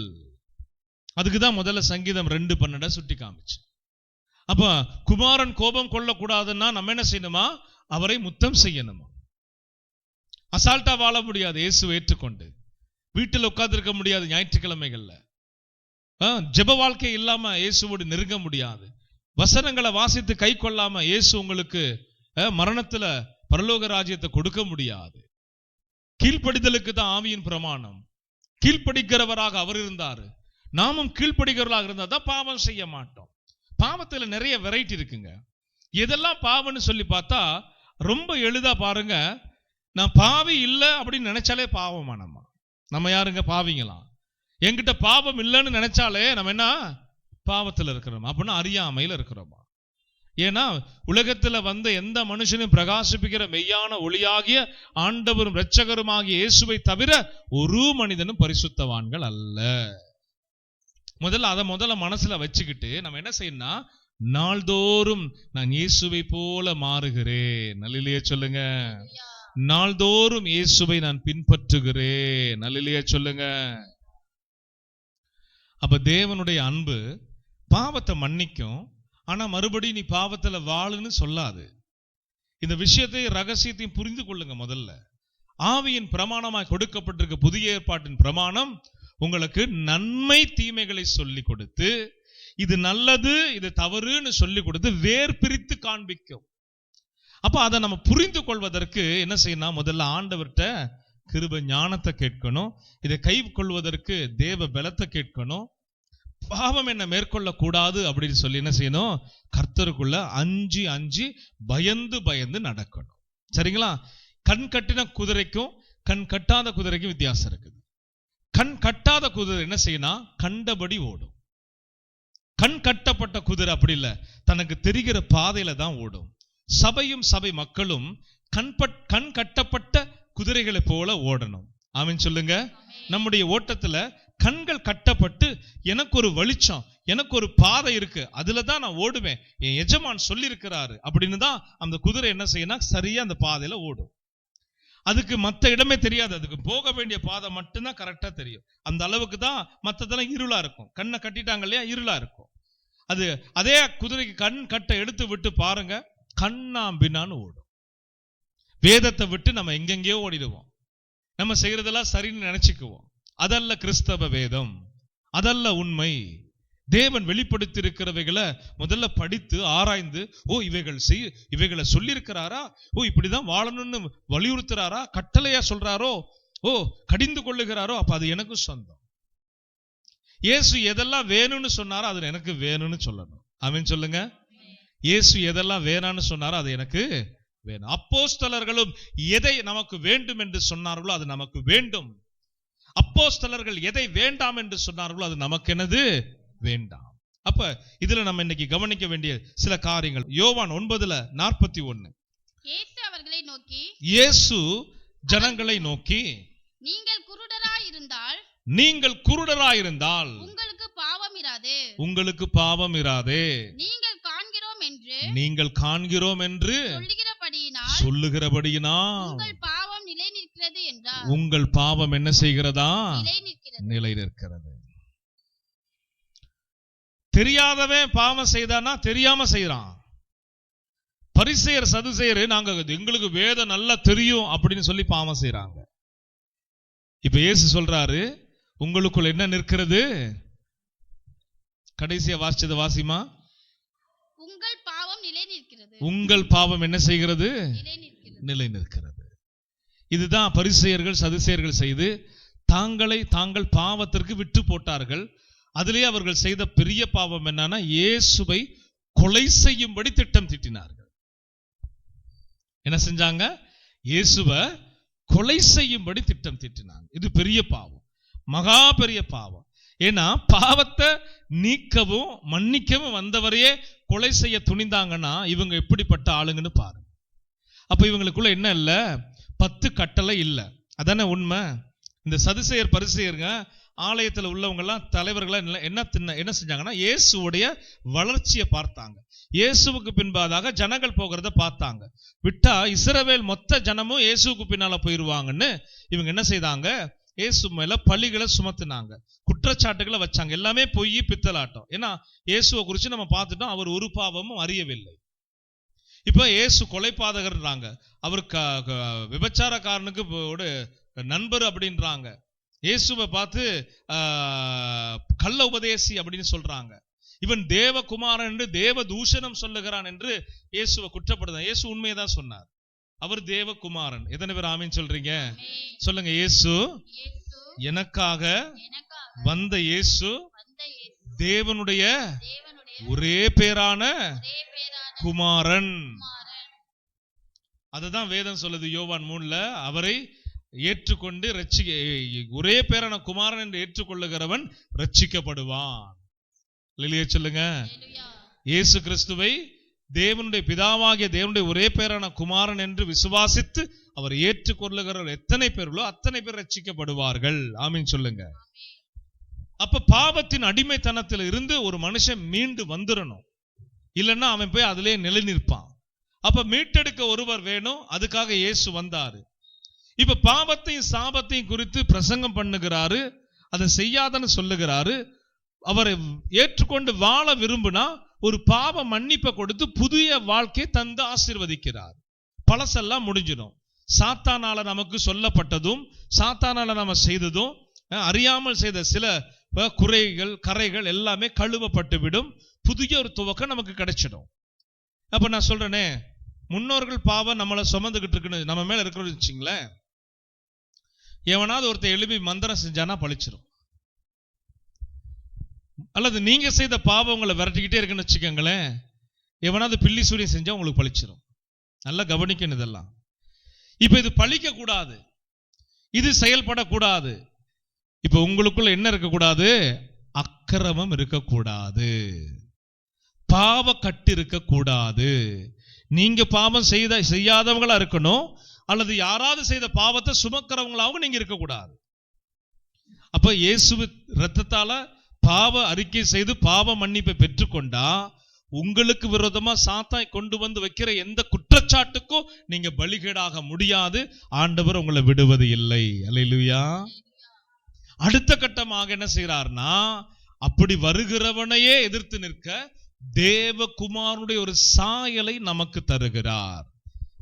Speaker 1: அதுக்குதான் முதல்ல சங்கீதம் 2:12 சுட்டி காமிச்சு. அப்ப குமாரன் கோபம் கொள்ளக்கூடாதுன்னா நம்ம என்ன செய்யணுமா? அவரை முத்தம் செய்யணுமா. அசால்ட்டா வாழ முடியாது. இயேசுவை ஏற்றுக்கொண்டு வீட்டில் உட்கார்ந்து இருக்க முடியாது. ஞாயிற்றுக்கிழமைகள்ல ஜெப வாழ்க்கை இல்லாம இயேசுவோடு நெருங்க முடியாது. வசனங்களை வாசித்து கை கொள்ளாம இயேசு உங்களுக்கு மரணத்துல பரலோக ராஜ்யத்தை கொடுக்க முடியாது. கீழ்ப்படிதலுக்கு தான் ஆவியின் பிரமாணம். கீழ்ப்படிக்கிறவராக அவர் இருந்தாரு, நாமும் கீழ்ப்படிக்கிறவர்களாக இருந்தா தான் பாவம் செய்ய மாட்டோம். பாவத்துல நிறைய வெரைட்டி இருக்குங்க. எதெல்லாம் பாவம்னு சொல்லி பார்த்தா ரொம்ப எளிதா பாருங்க. நான் பாவி இல்லை அப்படின்னு நினைச்சாலே பாவமா? நம்ம யாருங்க பாவிங்களாம்? என்கிட்ட பாவம் இல்லைன்னு நினைச்சாலே நம்ம என்ன பாவத்துல இருக்கிறோம் அப்படின்னா அறியாமையில இருக்கிறோமா? ஏன்னா உலகத்துல வந்த எந்த மனுஷனும் பிரகாசிப்பிக்கிற மெய்யான ஒளியாகிய ஆண்டவரும் இரட்சகருமாகிய இயேசுவை தவிர ஒரு மனிதனும் பரிசுத்தவான்கள் அல்ல. முதல்ல மனசுல வச்சுக்கிட்டு நம்ம என்ன செய்யணும்னா, நாள்தோறும் நான் இயேசுவை போல மாறுகிறேன். நல்லிலேயே சொல்லுங்க. நாள்தோறும் இயேசுவை நான் பின்பற்றுகிறேன். நல்லிலேயே சொல்லுங்க. அப்ப தேவனுடைய அன்பு பாவத்தை மன்னிக்கும், ஆனா மறுபடியும் நீ பாவத்துல வாழுன்னு சொல்லாது. இந்த விஷயத்தை ரகசியத்தையும் புரிந்து கொள்ளுங்க. முதல்ல ஆவியின் பிரமாணமாய் கொடுக்கப்பட்டிருக்க புதிய ஏற்பாட்டின் பிரமாணம் உங்களுக்கு நன்மை தீமைகளை சொல்லி கொடுத்து, இது நல்லது இது தவறுன்னு சொல்லி கொடுத்து வேர் பிரித்து காண்பிக்கும். அப்ப அதை நம்ம புரிந்து கொள்வதற்கு என்ன செய்யணும்? முதல்ல ஆண்டவர்கிட்ட கிருபை ஞானத்தை கேட்கணும். இதை கை கொள்வதற்கு தேவ பலத்தை கேட்கணும். பாவம் என்ன மேற்கொள்ள கூடாது அப்படின்னு சொல்லி என்ன செய்யணும்? கர்த்தருக்குள்ள அஞ்சி அஞ்சி பயந்து பயந்து நடக்கணும். சரிங்களா? கண் கட்டின குதிரைக்கும் கண் கட்டாத குதிரைக்கும் வித்தியாசம் இருக்குது. கண் கட்டாத குதிரை என்ன செய்யணும்? கண்டபடி ஓடும். கண் கட்டப்பட்ட குதிரை அப்படி இல்லை, தனக்கு தெரிகிற பாதையில தான் ஓடும். சபையும் சபை மக்களும் கண் கட்டப்பட்ட குதிரைகளை போல ஓடணும். ஆமென் சொல்லுங்க. நம்முடைய ஓட்டத்துல கண்கள் கட்டப்பட்டு எனக்கு ஒரு வெளிச்சம், எனக்கு ஒரு பாதை இருக்கு, அதுல தான் நான் ஓடுவேன், என் எஜமான் சொல்லி இருக்கிறாரு அப்படின்னு தான் அந்த குதிரை என்ன செய்யணும்? சரியா அந்த பாதையில ஓடும். அதுக்கு மற்ற இடமே தெரியாது, அதுக்கு போக வேண்டிய பாதை மட்டும்தான் கரெக்டா தெரியும். அந்த அளவுக்கு தான் மற்றதெல்லாம் இருளா இருக்கும். கண்ணை கட்டிட்டாங்க இல்லையா, இருளா இருக்கும். அது அதே குதிரைக்கு கண் கட்டை எடுத்து விட்டு பாருங்க, கண்ணாம்பின்னான்னு ஓடும். வேதத்தை விட்டு நம்ம எங்கெங்கேயோ ஓடிடுவோம். நம்ம செய்யறதெல்லாம் சரின்னு நினைச்சுக்குவோம். அதல்ல கிறிஸ்தவ வேதம், அதல்ல உண்மை. தேவன் வெளிப்படுத்தி இருக்கிறவைகளை முதல்ல படித்து ஆராய்ந்து, இவைகளை சொல்லி இருக்கிறாரா, இப்படிதான் வாழணும்னு வலியுறுத்துறாரா, கட்டளையா சொல்றாரோ, கடிந்து கொள்ளுகிறாரோ, அப்ப அது எனக்கு சொந்தம். இயேசு எதெல்லாம் வேணும்னு சொன்னாரோ அது எனக்கு வேணும்னு சொல்லணும். ஆமென் சொல்லுங்க. இயேசு எதெல்லாம் வேணான்னு சொன்னாரோ அது எனக்கு வேணும். அப்போஸ்தலர்களும் எதை நமக்கு வேண்டும் என்று சொன்னார்களோ அது நமக்கு வேண்டும். அப்போஸ்தலர்கள் எதை வேண்டாம் என்று சொன்னார்களோ அது நமக்கு என்னது வேண்டாம். அப்ப இதுல நம்ம இன்னைக்கு கவனிக்க வேண்டிய சில காரியங்கள். யோவான் 9:41
Speaker 2: இயேசு அவர்களை நோக்கி,
Speaker 1: இயேசு ஜனங்களை நோக்கி,
Speaker 2: நீங்கள் குருடராயிருந்தால்
Speaker 1: உங்களுக்கு பாவம் இராதே, நீங்கள் காண்கிறோம் என்று சொல்லுகிறபடியினால் உங்கள் பாவம் என்ன செய்கிறதா? நிலை நிற்கிறது. தெரியாதவன் பாவம் செய்தானா? தெரியாம செய்யறான். பரிசேயர் சதுசேயர் நாங்க எங்களுக்கு வேதம் நல்லா தெரியும் அப்படின்னு சொல்லி பாவம் செய்யறாங்க. இப்ப இயேசு சொல்றாரு, உங்களுக்குள் என்ன நிற்கிறது? கடைசியா வாசிச்சது வாசிமா. உங்கள் பாவம் என்ன செய்கிறது? நிலை நிற்கிறது. இதுதான் பரிசேயர்கள் சதுசேயர்கள் செய்து தாங்கள் பாவத்திற்கு விட்டு போட்டார்கள். அதிலே அவர்கள் செய்த பெரிய பாவம் என்னன்னா, இயேசுவை கொலை செய்யும்படி திட்டம் தீட்டினார்கள். என்ன செஞ்சாங்க? இயேசுவை கொலை செய்யும்படி திட்டம் தீட்டினாங்க. இது பெரிய பாவம், மகா பெரிய பாவம். ஏன்னா பாவத்தை நீக்கவும் மன்னிக்கவும் வந்தவரையே கொலை செய்ய துணிந்தாங்கன்னா இவங்க எப்படிப்பட்ட ஆளுங்கன்னு பாருங்க. அப்ப இவங்களுக்குள்ள என்ன இல்ல? 10 கட்டளை இல்ல. அதானே உண்மை. இந்த சதுசேயர் பரிசேயருங்க ஆலயத்தில் உள்ளவங்க எல்லாம் தலைவர்களா என்ன செஞ்சாங்கன்னா, இயேசுடைய வளர்ச்சியை பார்த்தாங்க. இயேசுவுக்கு பின்பாதாக ஜனங்கள் போகிறத பார்த்தாங்க. விட்டா இஸ்ரவேல் மொத்த ஜனமும் இயேசுவுக்கு பின்னால போயிருவாங்கன்னு இவங்க என்ன செய்தாங்க? இயேசு மேல பழிகளை சுமத்தினாங்க, குற்றச்சாட்டுகளை வச்சாங்க. எல்லாமே பொய், பித்தலாட்டம். ஏன்னா இயேசுவை குறித்து நம்ம பார்த்துட்டோம், அவர் ஒரு பாவமும் அறியவில்லை. இப்ப இயேசு கொலைபாதகர்ன்றாங்க, அவர் விபச்சாரக்காரனுக்கு நண்பர் அப்படின்றாங்க. இயேசுவை பார்த்து கள்ள உபதேசி அப்படின்னு சொல்றாங்க. இவன் தேவகுமாரன் என்று தேவ தூஷணம் சொல்லுகிறான் என்று இயேசுவை குற்றப்படுத்த. இயேசு உண்மையதான் சொன்னார், அவர் தேவகுமாரன். எத்தனை பேர் ஆமீன் சொல்றீங்க? சொல்லுங்க. இயேசு எனக்காக வந்த இயேசு தேவனுடைய ஒரே பேரான குமாரன். அதுதான் வேதம் சொல்லுது யோவான் 3 அவரை ஏற்றுக்கொண்டு ஒரே பேரான குமாரன் என்று ஏற்றுக்கொள்ளுகிறவன் ரட்சிக்கப்படுவான். இல்லையே சொல்லுங்க. இயேசு கிறிஸ்துவை தேவனுடைய பிதாவாகிய தேவனுடைய ஒரே பேரான குமாரன் என்று விசுவாசித்து அவர் ஏற்றுக்கொள்ளுகிறவர் எத்தனை பேர்களோ அத்தனை பேர் ரட்சிக்கப்படுவார்கள். ஆமீன் சொல்லுங்க. அப்ப பாவத்தின் அடிமைத்தனத்தில் இருந்து ஒரு மனுஷன் மீண்டு வந்துடணும், இல்லைன்னா அவன் போய் அதிலே நிலை நிற்பான். அப்ப மீட்டெடுக்க ஒருவர் வேணும், அதுக்காக இயேசு வந்தாரு. இப்ப பாவத்தையும் சாபத்தையும் குறித்து பிரசங்கம் பண்ணுகிறாரு, அதை செய்யாதன்னு சொல்லுகிறாரு. அவரை ஏற்றுக்கொண்டு வாழ விரும்பினா ஒரு பாவ மன்னிப்பை கொடுத்து புதிய வாழ்க்கை தந்து ஆசீர்வதிக்கிறார். பழசெல்லாம் முடிஞ்சிடும். சாத்தானால நமக்கு சொல்லப்பட்டதும் சாத்தானால நம்ம செய்ததும் அறியாமல் செய்த சில குறைகள் கரைகள் எல்லாமே கழுவப்பட்டு விடும். புதிய ஒரு துவக்கம் நமக்கு கிடைச்சிடும். அப்ப நான் சொல்றேனே, முன்னோர்கள் பாவம் நம்மளை சுமந்துகிட்டு இருக்குன்னு நம்ம மேல இருக்கிறது வச்சுங்களேன், எவனாவது ஒருத்தர் எழுப்பி மந்திரம் செஞ்சானா பழிச்சிடும். அல்லது நீங்க செய்த பாவம் உங்களை விரட்டிக்கிட்டே இருக்குன்னு வச்சுக்கோங்களேன், எவனாவது பில்லி சூரியன் செஞ்சா உங்களுக்கு பழிச்சிடும். நல்லா கவனிக்கணும் இதெல்லாம். இப்ப இது பழிக்க கூடாது, இது செயல்படக்கூடாது. இப்ப உங்களுக்குள்ள என்ன இருக்கக்கூடாது? அக்கிரமம் இருக்கக்கூடாது, பாவ கட்டு இருக்கக்கூடாது. நீங்க பாவம் செய்யாதவங்களா இருக்கணும், அல்லது யாராவது செய்த பாவத்தை சுமக்கிறவங்களாவும் நீங்க இருக்கக்கூடாது. அப்ப இயேசு இரத்தத்தால பாவ அறிக்கை செய்து பாவ மன்னிப்பை பெற்றுக்கொண்டா உங்களுக்கு விரோதமா சாத்தான் கொண்டு வந்து வைக்கிற எந்த குற்றச்சாட்டுக்கும் நீங்க பலிகேடாக முடியாது. ஆண்டவர் உங்களை விடுவது இல்லை. அல்லேலூயா. அடுத்த கட்டமாக என்ன செய்யறார்னா, அப்படி வருகிறவனையே எதிர்த்து நிற்க தேவகுமாரனுடைய ஒரு சாயலை நமக்கு தருகிறார்.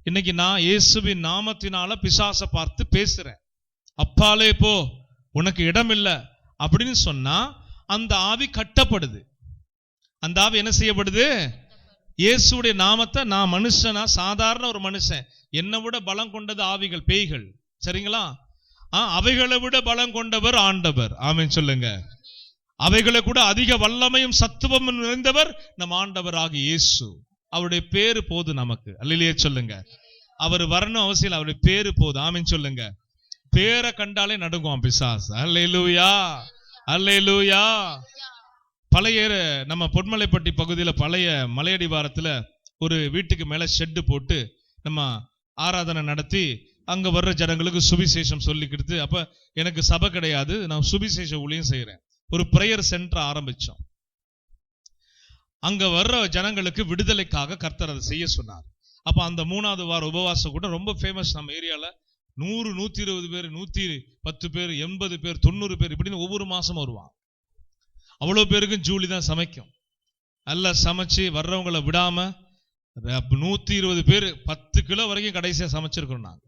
Speaker 1: இன்னைக்கு நான் இயேசுவின் நாமத்தினால பிசாசை பார்த்து பேசுறேன், அப்பாலே போ உனக்கு இடம் இல்லை அப்படின்னு சொன்னா அந்த ஆவி கட்டப்படுது. அந்த ஆவி என்ன செய்யப்படுது? இயேசுடைய நாமத்தை நான் மனுஷனா, சாதாரண ஒரு மனுஷன், என்னை விட பலம் கொண்டது ஆவிகள், பேய்கள், சரிங்களா? அவைகளை விட பலம் கொண்டவர் ஆண்டவர். ஆமென் சொல்லுங்க. அவைகளை கூட அதிக வல்லமையும் சத்துவமும் நிறைந்தவர் நம் ஆண்டவர் ஆகிய இயேசு. அவருடைய பேரு போது நமக்கு. அல்லேலூயா சொல்லுங்க. அவர் வரணும் அவசியம், அவருடைய பேரு போது. ஆமென் சொல்லுங்க. பேரை கண்டாலே நடுங்குவான் பிசாசு. அல்லேலூயா, அல்லேலூயா. பழைய நம்ம பொன்மலைப்பட்டி பகுதியில் பழைய மலையடிவாரத்துல ஒரு வீட்டுக்கு மேல ஷெட்டு போட்டு நம்ம ஆராதனை நடத்தி அங்க வர்ற ஜனங்களுக்கு சுவிசேஷம் சொல்லிக்கிட்டு, அப்ப எனக்கு சபை கிடையாது, நான் சுவிசேஷ ஊழியம் செய்யறேன். ஒரு பிரேயர் சென்டர் ஆரம்பிச்சோம். அங்க வர்ற ஜனங்களுக்கு விடுதலைக்காக கர்த்தர் அதை செய்ய சொன்னார். அப்ப அந்த 3வது வார உபவாசம் கூட ரொம்ப ஃபேமஸ் நம்ம ஏரியால. 100, 120 பேர், 110 பேர், 80 பேர், 90 பேர் இப்படின்னு ஒவ்வொரு மாசமும் வருவான். அவ்வளவு பேருக்கும் ஜூலி தான் சமைக்கும். நல்லா சமைச்சு வர்றவங்களை விடாம 120 பேர் 10 கிலோ வரைக்கும் கடைசியா சமைச்சிருக்கோம். நாங்க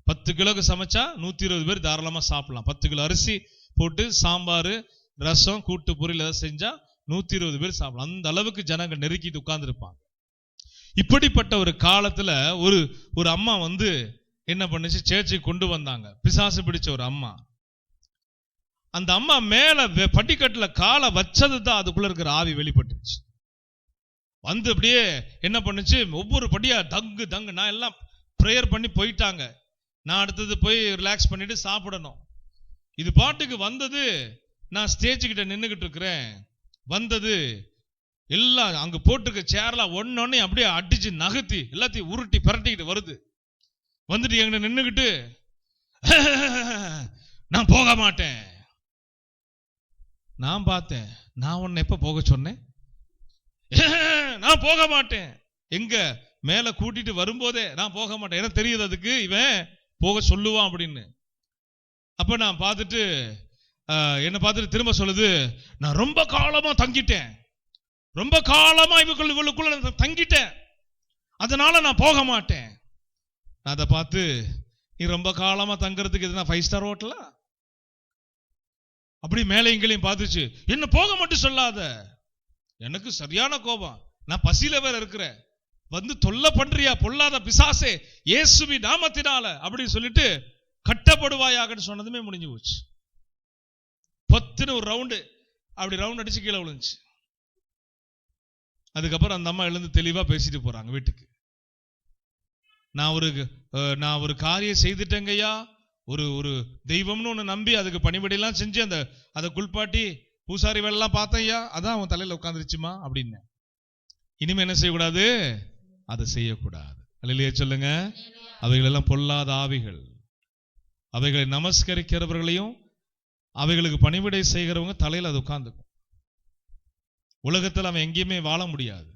Speaker 1: 10 கிலோக்கு சமைச்சா 120 பேர் தாராளமா சாப்பிடலாம். 10 கிலோ அரிசி போட்டு சாம்பார், ரசம், கூட்டு பொரியல் ஏதாவது செஞ்சா 120 பேர் சாப்பிடலாம். அந்த அளவுக்கு ஜனங்கள் நெருக்கிட்டு உட்கார்ந்து இருப்பாங்க. இப்படிப்பட்ட ஒரு காலத்துல ஒரு அம்மா வந்து என்ன பண்ணுச்சு, சேர்ச்சுக்கு கொண்டு வந்தாங்க. பிசாசு பிடிச்ச ஒரு அம்மா. அந்த அம்மா மேல படிக்கட்டுல காலை வச்சது தான் அதுக்குள்ள இருக்கிற ஆவி வெளிப்பட்டுச்சு. வந்து அப்படியே என்ன பண்ணுச்சு, ஒவ்வொரு படியா தங்கு தங்கு. நான் எல்லாம் ப்ரேயர் பண்ணி போயிட்டாங்க. நான் அடுத்தது போய் ரிலாக்ஸ் பண்ணிட்டு சாப்பிடணும். இது பாட்டுக்கு வந்தது. நான் ஸ்டேஜ் கிட்ட நின்றுகிட்டு இருக்கிறேன். வந்தது எல்லாம் அங்க போட்டிருக்க சேர்லாம் ஒன்னொன்னே அப்படியே அடிச்சு நகர்த்தி எல்லாத்தையும் உருட்டி பரட்டிக்கிட்டு வருது. வந்துட்டு எங்க நின்றுகிட்டு, நான் போக மாட்டேன். நான் பார்த்தேன், நான் உன்னை எப்ப போக சொன்னேன்? நான் போக மாட்டேன். எங்க மேல கூட்டிட்டு வரும்போதே நான் போக மாட்டேன். எனக்கு தெரியுது அதுக்கு இவன் போக சொல்லுவான் அப்படின்னு. அப்ப நான் பார்த்துட்டு என்ன பார்த்துட்டு திரும்ப சொல்லுது, நான் ரொம்ப காலமா தங்கிட்டேன், ரொம்ப காலமா இவளுக்குள்ள தங்கிட்டேன், அதனால நான் போக மாட்டேன். நான் அதை பார்த்து, நீ ரொம்ப காலமா தங்குறதுக்கு எதுனா 5 ஸ்டார் ஹோட்டலா? அப்படி மேலே எங்களையும் பார்த்துச்சு. என்ன போக மட்டும் சொல்லாத. எனக்கு சரியான கோபம். நான் பசியில வேற இருக்கிறேன். வந்து தொல்லை பண்றியா பொல்லாத பிசாசே, இயேசுவின் நாமத்தினால அப்படின்னு சொல்லிட்டு கட்டப்படுவாயாகன்னு சொன்னதுமே முடிஞ்சு போச்சு. பொத்துன்னு ஒரு ரவுண்டு அப்படி ரவுண்ட் அடிச்சு கீழே விழுந்துச்சு. அதுக்கப்புறம் அந்த அம்மா எழுந்து தெளிவா பேசிட்டு போறாங்க வீட்டுக்கு. நான் ஒரு காரியம் செய்துட்டேங்கய்யா, ஒரு தெய்வம்னு ஒன்று நம்பி அதுக்கு பணிபடியெல்லாம் செஞ்சு அதை குளிப்பாட்டி பூசாரி வேலைலாம் பார்த்தேன்யா, அதான் அவன் தலையில உட்காந்துருச்சுமா அப்படின்னு. இனிமே என்ன செய்யக்கூடாது, அதை செய்யக்கூடாது. அல்லேலூயா சொல்லுங்க. அவைகள் எல்லாம் பொல்லாத ஆவிகள். அவைகளை நமஸ்கரிக்கிறவர்களையும் அவைகளுக்கு பணிவிடை செய்கிறவங்க தலையில் அது உட்கார்ந்துக்கும். உலகத்தில் அவன் எங்கேயுமே வாழ முடியாது.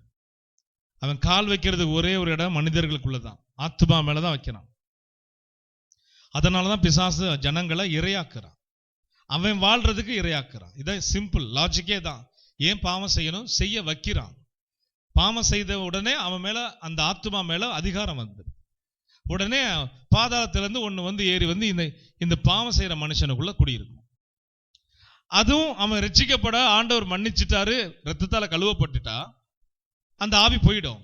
Speaker 1: அவன் கால் வைக்கிறது ஒரே ஒரு இடம் மனிதர்களுக்குள்ளதான், ஆத்மா மேலதான் வைக்கிறான். அதனாலதான் பிசாசு ஜனங்களை இரையாக்குறான். அவன் வாழ்றதுக்கு இரையாக்குறான். இதான் சிம்பிள் லாஜிக்கே தான். ஏன் பாவம் செய்யணும், செய்ய வைக்கிறான். பாவம் செய்த உடனே அவன் மேல, அந்த ஆத்மா மேல அதிகாரம் வந்து உடனே பாதாளத்திலிருந்து ஒண்ணு வந்து ஏறி வந்து இந்த பாவம் செய்யற மனுஷனுக்குள்ள குடியிருக்கும். அதுவும் அவன் ரட்சிக்கப்பட ஆண்டவர் மன்னிச்சுட்டாரு, ரத்தத்தால கழுவப்பட்டுட்டா அந்த ஆவி போயிடும்.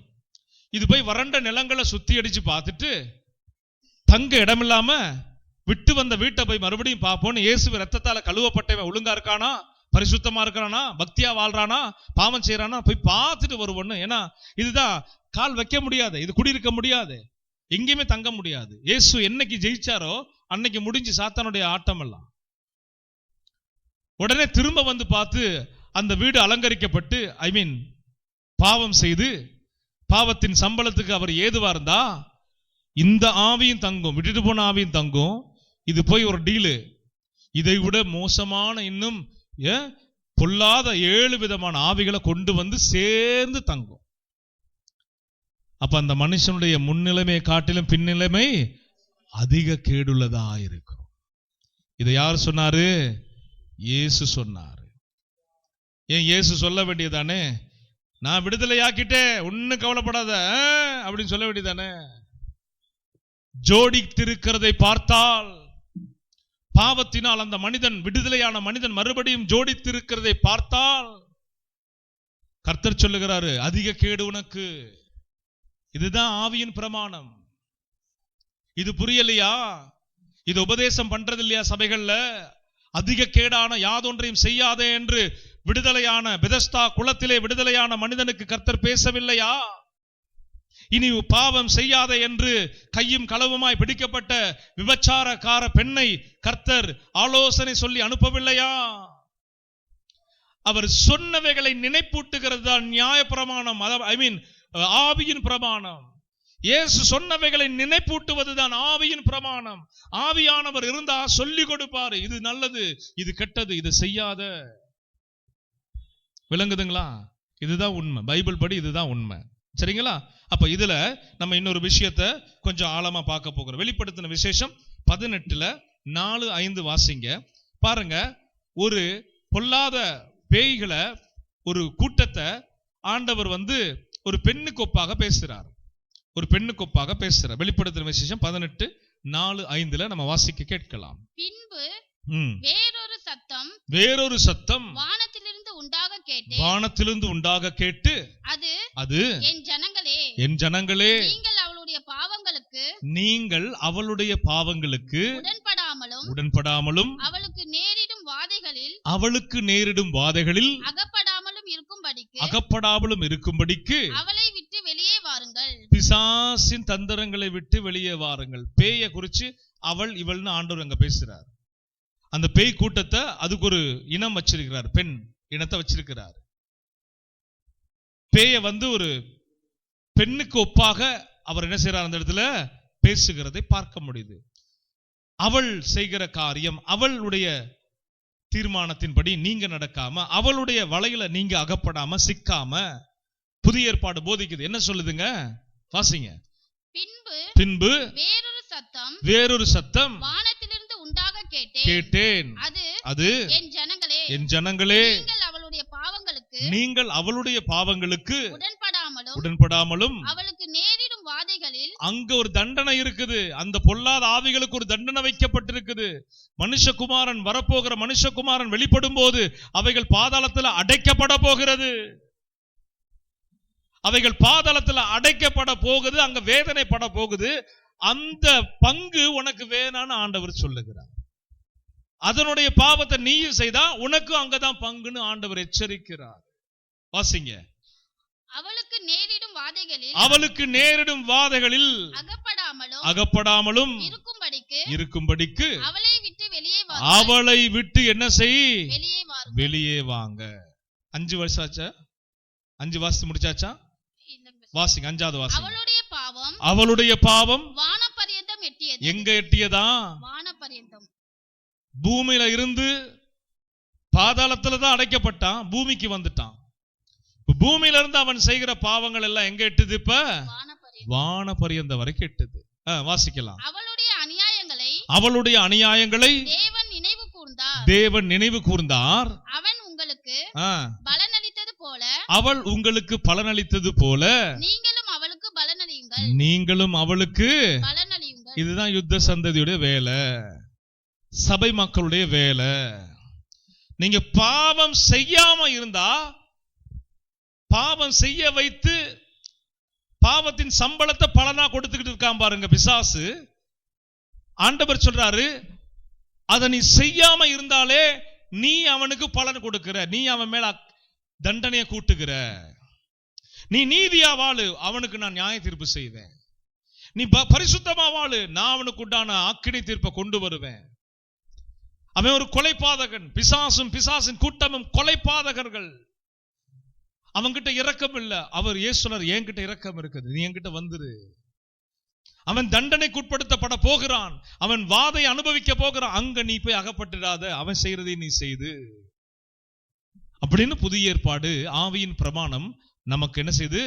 Speaker 1: இது போய் வறண்ட நிலங்களை சுத்தி அடிச்சு பார்த்துட்டு தங்க இடமில்லாம விட்டு வந்த வீட்டை போய் மறுபடியும் பார்ப்போன்னு, இயேசு ரத்தத்தால கழுவப்பட்டவன் ஒழுங்கா இருக்கானா, பரிசுத்தமா இருக்கிறானா, பக்தியா வாழ்றானா, பாவம் செய்யறானா போய் பார்த்துட்டு வருவோன்னு. ஏன்னா இதுதான் கால் வைக்க முடியாது, இது குடியிருக்க முடியாது, எங்கேயுமே தங்க முடியாது. இயேசு என்னைக்கு ஜெயிச்சாரோ அன்னைக்கு முடிஞ்சு சாத்தானுடைய ஆட்டம் எல்லாம். உடனே திரும்ப வந்து பார்த்து அந்த வீடு அலங்கரிக்கப்பட்டு, பாவம் செய்து பாவத்தின் சம்பளத்துக்கு அவர் ஏதுவா இருந்தா இந்த ஆவியும் தங்கும், விட்டுட்டு போன ஆவியும் தங்கும். இது போய் ஒரு டீலு, இதை விட மோசமான இன்னும் பொல்லாத 7 விதமான ஆவிகளை கொண்டு வந்து சேர்ந்து தங்கும். அப்ப அந்த மனுஷனுடைய முன்னிலைமையை காட்டிலும் பின்னிலைமை அதிக கேடுள்ளதா இருக்கும். இதை யார் சொன்னாரு? இயேசு சொன்னாரு. ஏன் இயேசு சொல்ல வேண்டியதானே, நான் விடுதலையாக்கிட்டேன் ஒன்னும் கவலைப்படாத அப்படின்னு சொல்ல வேண்டியதானே. ஜோடித்திருக்கிறதை பார்த்தால், பாவத்தினால் அந்த மனிதன், விடுதலையான மனிதன் மறுபடியும் ஜோடித்திருக்கிறதை பார்த்தால் கர்த்தர் சொல்லுகிறாரு, அதிக கேடு உனக்கு. இதுதான் ஆவியின் பிரமாணம். இது புரியலையா? இது உபதேசம் பண்றது இல்லையா சபைகள்ல? அதிக கேடான யாதொன்றையும் செய்யாதே என்று விடுதலையான பெதஸ்தா குளத்திலே விடுதலையான மனிதனுக்கு கர்த்தர் பேசவில்லையா? இனி பாவம் செய்யாத என்று கையும் களவுமாய் பிடிக்கப்பட்ட விபச்சாரக்கார பெண்ணை கர்த்தர் ஆலோசனை சொல்லி அனுப்பவில்லையா? அவர் சொன்னவைகளை நினைப்பூட்டுகிறது தான் நியாயப்பிரமாணம், ஆவியின் பிரமாணம். இயேசு சொன்னவைகளை நினைப்பூட்டுவதுதான் ஆவியின் பிரமாணம். ஆவியானவர் இருந்தா சொல்லி கொடுப்பாரு, இது நல்லது, இது கெட்டது, இது செய்யாத. விளங்குதுங்களா? இதுதான் உண்மை, பைபிள் படி இதுதான் உண்மை. சரிங்களா? அப்ப இதுல நம்ம இன்னொரு விஷயத்தை கொஞ்சம் ஆழமா பார்க்க போகிறோம். வெளிப்படுத்தின விசேஷம் 18:4-5 வாசிங்க. பாருங்க, ஒரு பொல்லாத பேய்களை, ஒரு கூட்டத்தை ஆண்டவர் ஒரு பெண்ணுக்கு ஒப்பாக பேசுறார். ஒரு பெண்ணுக்கு ஒப்பாக பேசுறார். வெளிப்படுத்தின விசேஷம் 18:4-5 நம்ம வாசிக்க கேட்கலாம்.
Speaker 2: பின்பு
Speaker 1: வேறொரு சத்தம் வானத்திலிருந்து உண்டாக கேட்டு அது என் ஜனங்களே நீங்கள் அவளுடைய பாவங்களுக்கு உடன்படாமலும் அவளுக்கு நேரிடும் வாதைகளில் அகப்படாமலும் இருக்கும்படிக்கு
Speaker 2: அவளை விட்டு வெளியே வாருங்கள்.
Speaker 1: பிசாசின் தந்திரங்களை விட்டு வெளியே வாருங்கள். பேயை குறிச்சு அவள் இவள்னு ஆண்டவர் அங்க பேசுறார். அந்த பேய் கூட்டத்தை அதுக்கு ஒரு இனம் வச்சிருக்கிறார், பெண் இனத்தை வச்சிருக்கிறார். பேய ஒரு பெண்ணுக்கு ஒப்பாக அவர் என்ன செய்யறார், அந்த இடத்துல பேசுகிறதை பார்க்க முடியுது. அவள் செய்கிற காரியம், அவளுடைய தீர்மானத்தின்படி நீங்க நடக்காம, அவளுடைய வலையில நீங்க அகப்படாம சிக்காம புதிய ஏற்பாடு போதிக்குது. என்ன சொல்லுதுங்க? வாசிங்க. பின்பு வேறொரு சத்தம் வானத்திலிருந்து உண்டாக கேட்டேன். அது என் ஜனங்களே நீங்கள் அவளுடைய பாவங்களுக்கு உடன்படாமலும் அவளுக்கு நேரிடும் வாதைகளில், அங்க ஒரு தண்டனை இருக்குது. அந்த பொல்லாத ஆவிகளுக்கு ஒரு தண்டனை வைக்கப்பட்டிருக்குது. மனுஷகுமாரன் வரப்போகிற மனுஷகுமாரன் வெளிப்படும் போது அவைகள் பாதாளத்தில் அடைக்கப்பட போகிறது. அவைகள் பாதாளத்தில் அடைக்கப்பட போகுது. அங்க வேதனைப்பட போகுது. அந்த பங்கு உனக்கு வேணான்னு ஆண்டவர் சொல்லுகிறார். அதனுடைய பாவத்தை நீயும் செய்தா உனக்கு அங்கதான் பங்குன்னு ஆண்டவர் எச்சரிக்கிறார். வாசிங்க. அவளுக்கு நேரிடும் வாதைகளில் அகப்படாமலும் இருக்கும்படிக்கு அவளை விட்டு என்ன செய், வெளியே வாங்க. 5 வருஷம் ஆச்சா? 5 வாசித்து முடிச்சாச்சா? வாசிங்க. 5வது வாசிங்க. அவளுடைய பாவம் வானபரியந்தம் எட்டியது. எங்க எட்டியதா? வானபரியந்தம். பூமியில இருந்து பாதாளத்துல தான் அடைக்கப்பட்டான், பூமிக்கு வந்துட்டான். பூமியில இருந்து அவன் செய்கிற பாவங்கள் எல்லாம் எங்க எட்டுது? இப்ப வானபரியந்த வரைக்கும் எட்டுது. வாசிக்கலாம். அவளுடைய அநியாயங்களை தேவன் நினைவு கூர்ந்தார். அவள் உங்களுக்கு பலனளித்தது போல நீங்களும் அவளுக்கு பலனளியுங்கள். இதுதான் யுத்த சந்ததியுடைய வேலை, சபை மக்களுடைய வேலை. நீங்க பாவம் செய்யாம இருந்தா, பாவம் செய்ய வைத்து பாவத்தின் சம்பளத்தை பலனா கொடுத்துக்கிட்டு இருக்கான் பாருங்க பிசாசு. ஆண்டவர் சொல்றாரு, அதை நீ செய்யாம இருந்தாலே நீ அவனுக்கு பலன் கொடுக்கிற, நீ அவன் மேல தண்டனையை கூட்டுகிற. நீ நீதியா வாழு, அவனுக்கு நான் நியாய தீர்ப்பு செய்வேன். நீ பரிசுத்தமா வாழு, நான் அவனுக்கு உண்டான ஆக்கினை தீர்ப்பை கொண்டு வருவேன். அவன் ஒரு கொலைபாதகன். பிசாசின் கூட்டமும் கொலைபாதகர்கள். அவன்கிட்ட இரக்கம் இல்ல. அவர் இயேசுனர், என்கிட்ட இரக்கம் இருக்குது, நீ என்கிட்ட வந்துரு. அவன் தண்டனைக்கு உட்படுத்தப்பட போகிறான், அவன் வாதை அனுபவிக்க போகிறான். அங்க நீ போய் அகப்பட்டுடாத, அவன் செய்யறதை நீ செய்து அப்படின்னு புதிய ஏற்பாடு ஆவியின் பிரமாணம் நமக்கு என்ன செய்து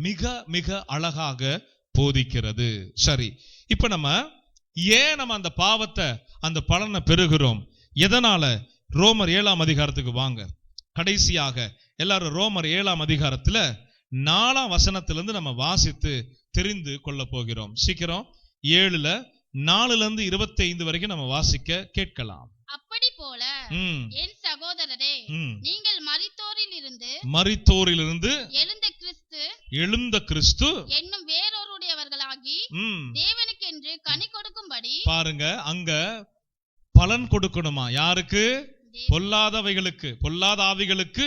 Speaker 1: மிக மிக அழகாக போதிக்கிறது. சரி, இப்ப நம்ம அந்த பாவத்தை, அந்த பலனை பெறுகிறோம் எதனால? ரோமர் 7ஆம் அதிகாரத்துக்கு வாங்க. கடைசியாக எல்லாரும் ரோமர் 7ஆம் அதிகாரத்துல 4ஆம் வசனத்திலிருந்து நம்ம வாசித்து தெரிந்து கொள்ள போகிறோம். சீக்கிரம் 7:4 25 வரைக்கும் நம்ம வாசிக்க கேட்கலாம். அப்படி போல என் சகோதரரே, நீங்கள் மரித்தோரிலிருந்து எழுந்த கிறிஸ்து என்னும் வேறொருடையவர்களாகி தேவனுக்கென்று கனி கொடுக்கும்படி. பாருங்க, அங்க பலன் கொடுக்கணுமா? யாருக்கு? பொல்லாதவைகளுக்கு, பொல்லாத ஆவிகளுக்கு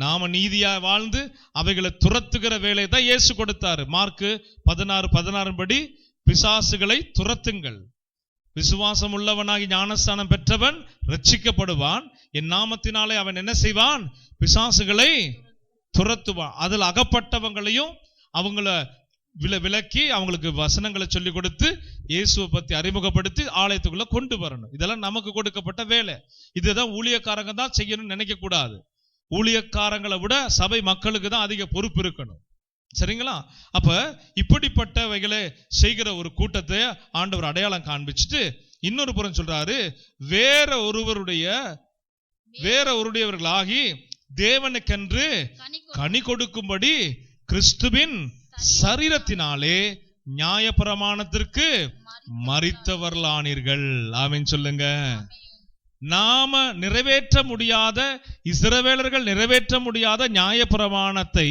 Speaker 1: நாம நீதியா வாழ்ந்து அவைகளை துரத்துகிற வேலையை தான் இயேசு கொடுத்தாரு. மார்க்கு 16:16 படி பிசாசுகளை துரத்துங்கள். விசுவாசம் உள்ளவனாகி ஞானஸ்தானம் பெற்றவன் ரட்சிக்கப்படுவான். என் நாமத்தினாலே அவன் என்ன செய்வான்? பிசாசுகளை துரத்துவான். அதில் அகப்பட்டவங்களையும் அவங்கள விலக்கி அவங்களுக்கு வசனங்களை சொல்லி கொடுத்து இயேசுவை பத்தி அறிமுகப்படுத்தி ஆலயத்துக்குள்ள கொண்டு வரணும். இதெல்லாம் நமக்கு கொடுக்கப்பட்ட வேலை. இதுதான் ஊழியக்காரங்க தான் செய்யணும்னு நினைக்க கூடாது. ஊழியக்காரங்களை விட சபை மக்களுக்கு தான் அதிக பொறுப்பு இருக்கணும். சரிங்களா? அப்ப இப்படிப்பட்டவைகளை செய்கிற ஒரு கூட்டத்தை ஆண்டவர் அடையாளம் காண்பிச்சுட்டு இன்னொரு புறம் சொல்றாரு, வேற ஒருவருடையவர்களாகி தேவனுக்கென்று கனி கொடுக்கும்படி கிறிஸ்துவின் சரீரத்தினாலே நியாயப்பிரமாணத்திற்கு மரித்தவர்களானீர்கள். ஆமென் சொல்லுங்க. நாம நிறைவேற்ற முடியாத, இஸ்ரவேலர்கள் நிறைவேற்ற முடியாத நியாயப்பிரமாணத்தை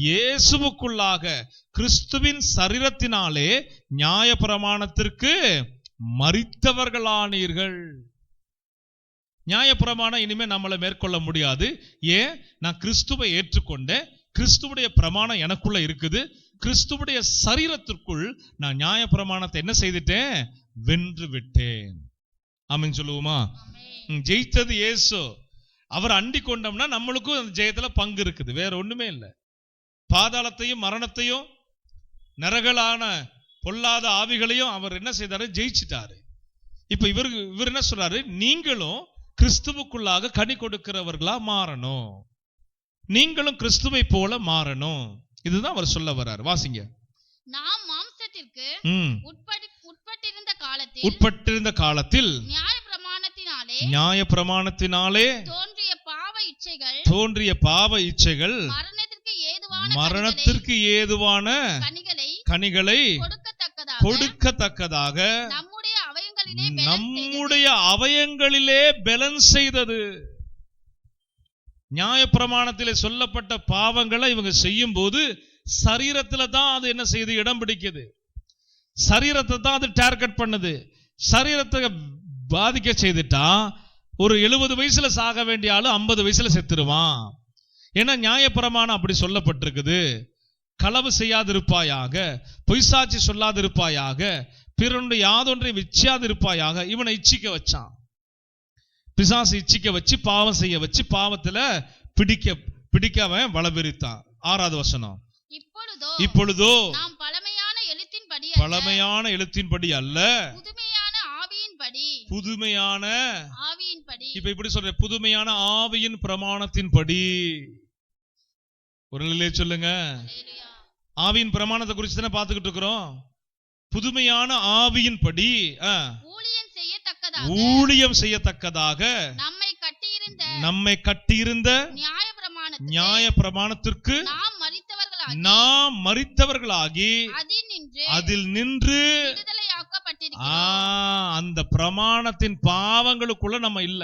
Speaker 1: இயேசுவுக்குள்ளாக கிறிஸ்துவின் சரீரத்தினாலே நியாயப்பிரமாணத்திற்கு மரித்தவர்களானீர்கள். நியாயப்பிரமாணம் இனிமே நம்மளை மேற்கொள்ள முடியாது. ஏன்? நான் கிறிஸ்துவை ஏற்றுக்கொண்டேன், கிறிஸ்துவுடைய பிரமாணம் எனக்குள்ள இருக்குது, கிறிஸ்துவுடைய சரீரத்திற்குள் நான் நியாயப்பிரமாணத்தை என்ன செய்துட்டேன்? வென்று விட்டேன். ஆமென் சொல்லுவோமா? ஜெயித்தது இயேசு. அவர் அண்டி கொண்டோம்னா நம்மளுக்கும் அந்த ஜெயத்துல பங்கு இருக்குது. வேற ஒண்ணுமே இல்லை. பாதாளத்தையும் மரணத்தையும் நரகலான பொல்லாத ஆவிகளையும் அவர் என்ன செய்தாரு? ஜெயிச்சிட்டாரு. இப்ப இவர் என்ன சொல்றாரு? நீங்களும் கிறிஸ்துவுக்குள்ளாக கனி கொடுக்கிறவர்களா மாறணும், நீங்களும் கிறிஸ்துவை போல மாறணும். இதுதான் அவர் சொல்ல வர்றார். வாசிங்க.
Speaker 2: நாம் மாம்சத்திற்கு
Speaker 1: உட்பட்டிருந்த காலத்தில் நியாயப்பிரமாணத்தினாலே தோன்றிய பாவ இச்சைகள் மரணத்திற்கு ஏதுவான கனிகளை கொடுக்கத்தக்கதாக நம்முடைய அவயங்களிலே பலன் செய்தது. நியாயப்பிரமாணத்திலே சொல்லப்பட்ட பாவங்களை இவங்க செய்யும் போது சரீரத்துல தான் அது என்ன செய்யுது? இடம் பிடிக்குது. சரீரத்தை தான் அது டார்கெட் பண்ணுது. சரீரத்தை பாதிக்க செய்துட்டா ஒரு 70 வயசுல சாக வேண்டிய ஆளு 50 வயசுல செத்துருவான். ஏன்னா நியாயப்பிரமாணம் அப்படி சொல்லப்பட்டிருக்குது. களவு செய்யாதிருப்பாயாக, பொய்சாட்சி சொல்லாதிருப்பாயாக, பிறனுடைய யாதொன்றை விச்சாதிருப்பாயாக. இவனை இச்சிக்க வச்சான். பிசாசு இச்சிக்க வச்சு பாவம் செய்ய வச்சு பாவத்துல பிடிக்க அவன் வளவிரித்தான். 6வது வசனம். இப்பொழுதோ பழமையான எழுத்தின்படி அல்ல, புதுமையான ஆவியின்படி. இப்ப இப்படி சொல்ற, புதுமையான ஆவியின் பிரமாணத்தின்படி. ஒரு நிலையிலே சொல்லுங்க. ஆவியின் பிரமாணத்தை குறித்து தானே பார்த்துக்கிட்டு இருக்கிறோம். புதுமையான ஆவியின்படி ஊழியம் செய்யத்தக்கதாக நம்மை கட்டியிருந்த நியாயப்பிரமாணத்திற்கு நாம் மரித்தவர்களாகி அதில் நின்று அந்த பிரமாணத்தின் பாவங்களுக்குள்ள நம்ம இல்ல.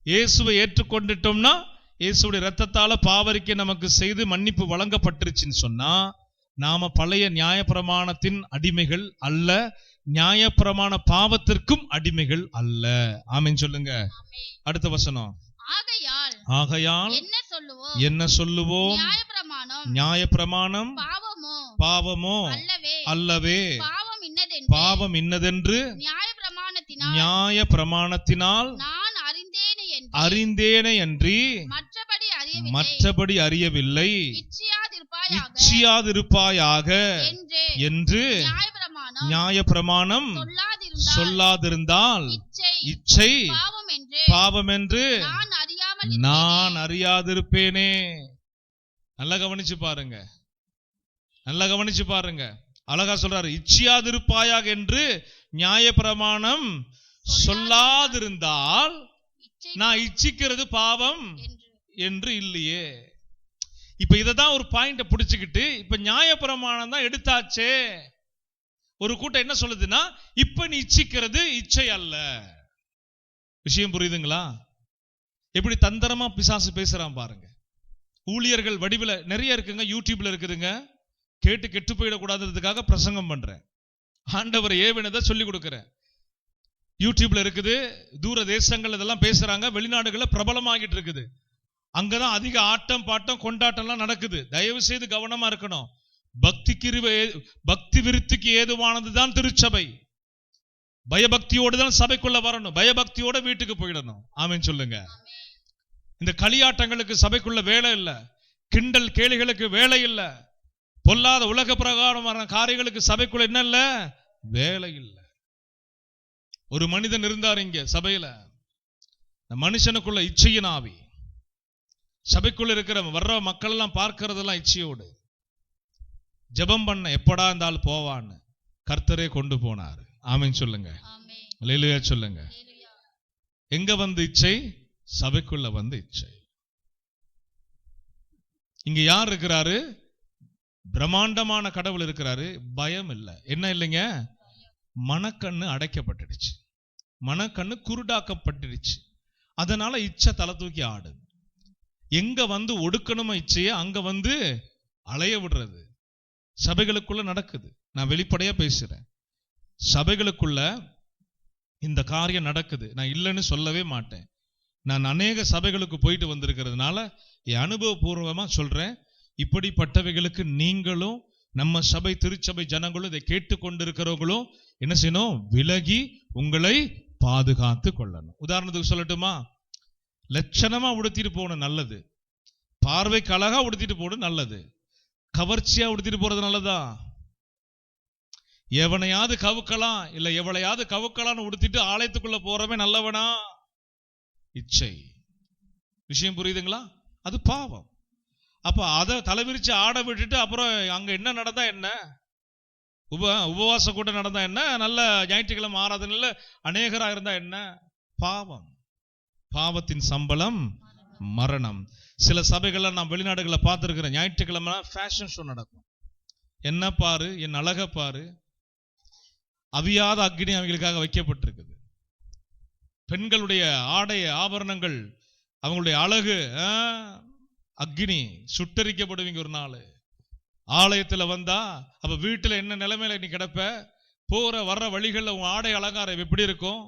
Speaker 1: இயேசுவை ஏற்றுக்கொண்டுட்டோம்னா, இயேசுடைய இரத்தத்தால பாவரிக்கை நமக்கு செய்து மன்னிப்பு வழங்கப்பட்டுருச்சுன்னு சொன்னா, நாம பழைய நியாயப்பிரமாணத்தின் அடிமைகள் அல்ல, நியாயப்பிரமாண பாவத்திற்கும் அடிமைகள் அல்ல. ஆமென் சொல்லுங்க. அடுத்த வசனம். ஆகையால் என்ன சொல்லுவோம்? நியாயப்பிரமாணம் பாவமோ அல்லவே, பாவம் இன்னதென்று நியாயப்பிரமாணத்தினால் அறிந்தேனே அன்றி மற்றபடி அறியவில்லை. இச்சியாதிருப்பாயாக என்று நியாயப்பிரமாணம் சொல்லாதிருந்தால் இச்சை பாவம் என்று நான் அறியாதிருப்பேனே. நல்லா கவனிச்சு பாருங்க, நல்லா கவனிச்சு பாருங்க. அழகா சொல்றாரு, இச்சியாதிருப்பாயாக என்று நியாயப்பிரமாணம் சொல்லாதிருந்தால் நான் இச்சிக்கிறது பாவம் என்று இல்லையே. இப்ப இததான் ஒரு பாயிண்ட பிடிச்சுக்கிட்டு, இப்ப நியாயப்பிரமாணம் தான் எடுத்தாச்சே. ஒரு கூட்டம் என்ன சொல்லுதுன்னா, இப்ப நீ இச்சிக்கிறது இச்சை அல்ல. விஷயம் புரியுதுங்களா? எப்படி தந்திரமா பிசாசு பேசுறான் பாருங்க. ஊழியர்கள் வடிவில் நிறைய இருக்குங்க, யூடியூப்ல இருக்குதுங்க. கேட்டு கெட்டு போயிடக்கூடாதுக்காக பிரசங்கம் பண்றேன். ஆண்டவர் ஏவினதை சொல்லி கொடுக்கிறேன். யூடியூப்ல இருக்குது, தூர தேசங்கள் இதெல்லாம் பேசுறாங்க, வெளிநாடுகளில் பிரபலமாகிட்டு இருக்குது. அங்கதான் அதிக ஆட்டம் பாட்டம் கொண்டாட்டம்லாம் நடக்குது. தயவு செய்து கவனமா இருக்கணும். பக்தி விருத்திக்கு ஏதுவானதுதான் திருச்சபை. பயபக்தியோடு தான் சபைக்குள்ள வரணும், பயபக்தியோட வீட்டுக்கு போயிடணும். ஆமென் சொல்லுங்க. இந்த களியாட்டங்களுக்கு சபைக்குள்ள வேலை இல்லை, கிண்டல் கேலிகளுக்கு வேலை இல்லை, பொல்லாத உலக பிரகாரமான காரியங்களுக்கு சபைக்குள்ள என்ன இல்ல, வேலை இல்லை. ஒரு மனிதன் இருந்தார் இங்க சபையில, மனுஷனுக்குள்ள இச்சையின் ஆவி. சபைக்குள்ள இருக்கிற வர்ற மக்கள் எல்லாம் பார்க்கறதெல்லாம் இச்சையோடு. ஜெபம் பண்ண எப்படா இருந்தாலும் போவான்னு கர்த்தரே கொண்டு போனார். ஆமென் சொல்லுங்க, அல்லேலூயா சொல்லுங்க. எங்க வந்து இச்சை? சபைக்குள்ள வந்து இச்சை. இங்க யார் இருக்கிறாரு? பிரம்மாண்டமான கடவுள் இருக்கிறாரு. பயம் இல்லை. என்ன இல்லைங்க? மனக்கண்ணு அடைக்கப்பட்டுடுச்சு, மனக்கண்ணு குருடாக்கப்பட்டுடுச்சு. அதனால இச்சை தலை தூக்கி ஆடுது. எங்க வந்து ஒடுக்கணுமோ இச்சைய அங்க வந்து அலைய விடுறது சபைகளுக்குள்ள நடக்குது. நான் வெளிப்படையா பேசுறேன், சபைகளுக்குள்ள இந்த காரியம் நடக்குது. நான் இல்லைன்னு சொல்லவே மாட்டேன். நான் அநேக சபைகளுக்கு போயிட்டு வந்திருக்கிறதுனால என் அனுபவபூர்வமா சொல்றேன். இப்படிப்பட்டவைகளுக்கு நீங்களும் நம்ம சபை திருச்சபை ஜனங்களும் இதை கேட்டுக்கொண்டிருக்கிறவங்களும் என்ன செய்யணும்? விலகி உங்களை பாதுகாத்து கொள்ளணும். உதாரணத்துக்கு சொல்லட்டுமா? லட்சணமா உடுத்திட்டு போகணும் நல்லது, பார்வைக்கு அழகா உடுத்திட்டு போகணும் நல்லது, கவர்ச்சியா உடுத்திட்டு போறது நல்லதா? எவனையாவது கவுக்கலாம் இல்ல எவளையாவது கவுக்கலான்னு உடுத்திட்டு ஆலயத்துக்குள்ள போறவே நல்லவனா? இச்சை. விஷயம் புரியுதுங்களா? அது பாவம். அப்ப அதை தலைவிரிச்சு ஆட விட்டுட்டு அப்புறம் அங்க என்ன நடந்தா என்ன? உபவாச கூட்டம் நடந்தா என்ன? நல்ல ஞாயிற்றுக்கிழமை ஆராதனையில அநேகரா இருந்தா என்ன? பாவம். பாவத்தின் சம்பளம் மரணம். சில சபைகள்ல நான் வெளிநாடுகளை பார்த்திருக்கிறேன். ஞாயிற்றுக்கிழமை ஃபேஷன் ஷோ நடக்கும். என்ன பாரு, என் அழக பாரு. அவியாத அக்னி அவங்களுக்காக வைக்கப்பட்டிருக்குது. பெண்களுடைய ஆடை ஆபரணங்கள், அவங்களுடைய அழகு அக்னி சுட்டரிக்கப்படுவீங்க ஒரு நாள். ஆலயத்துல வந்தா அப்ப வீட்டுல என்ன நிலைமையில நீ கிடப்ப? போற வர்ற வழிகள்ல உன் ஆடை அலங்காரம் எப்படி இருக்கும்?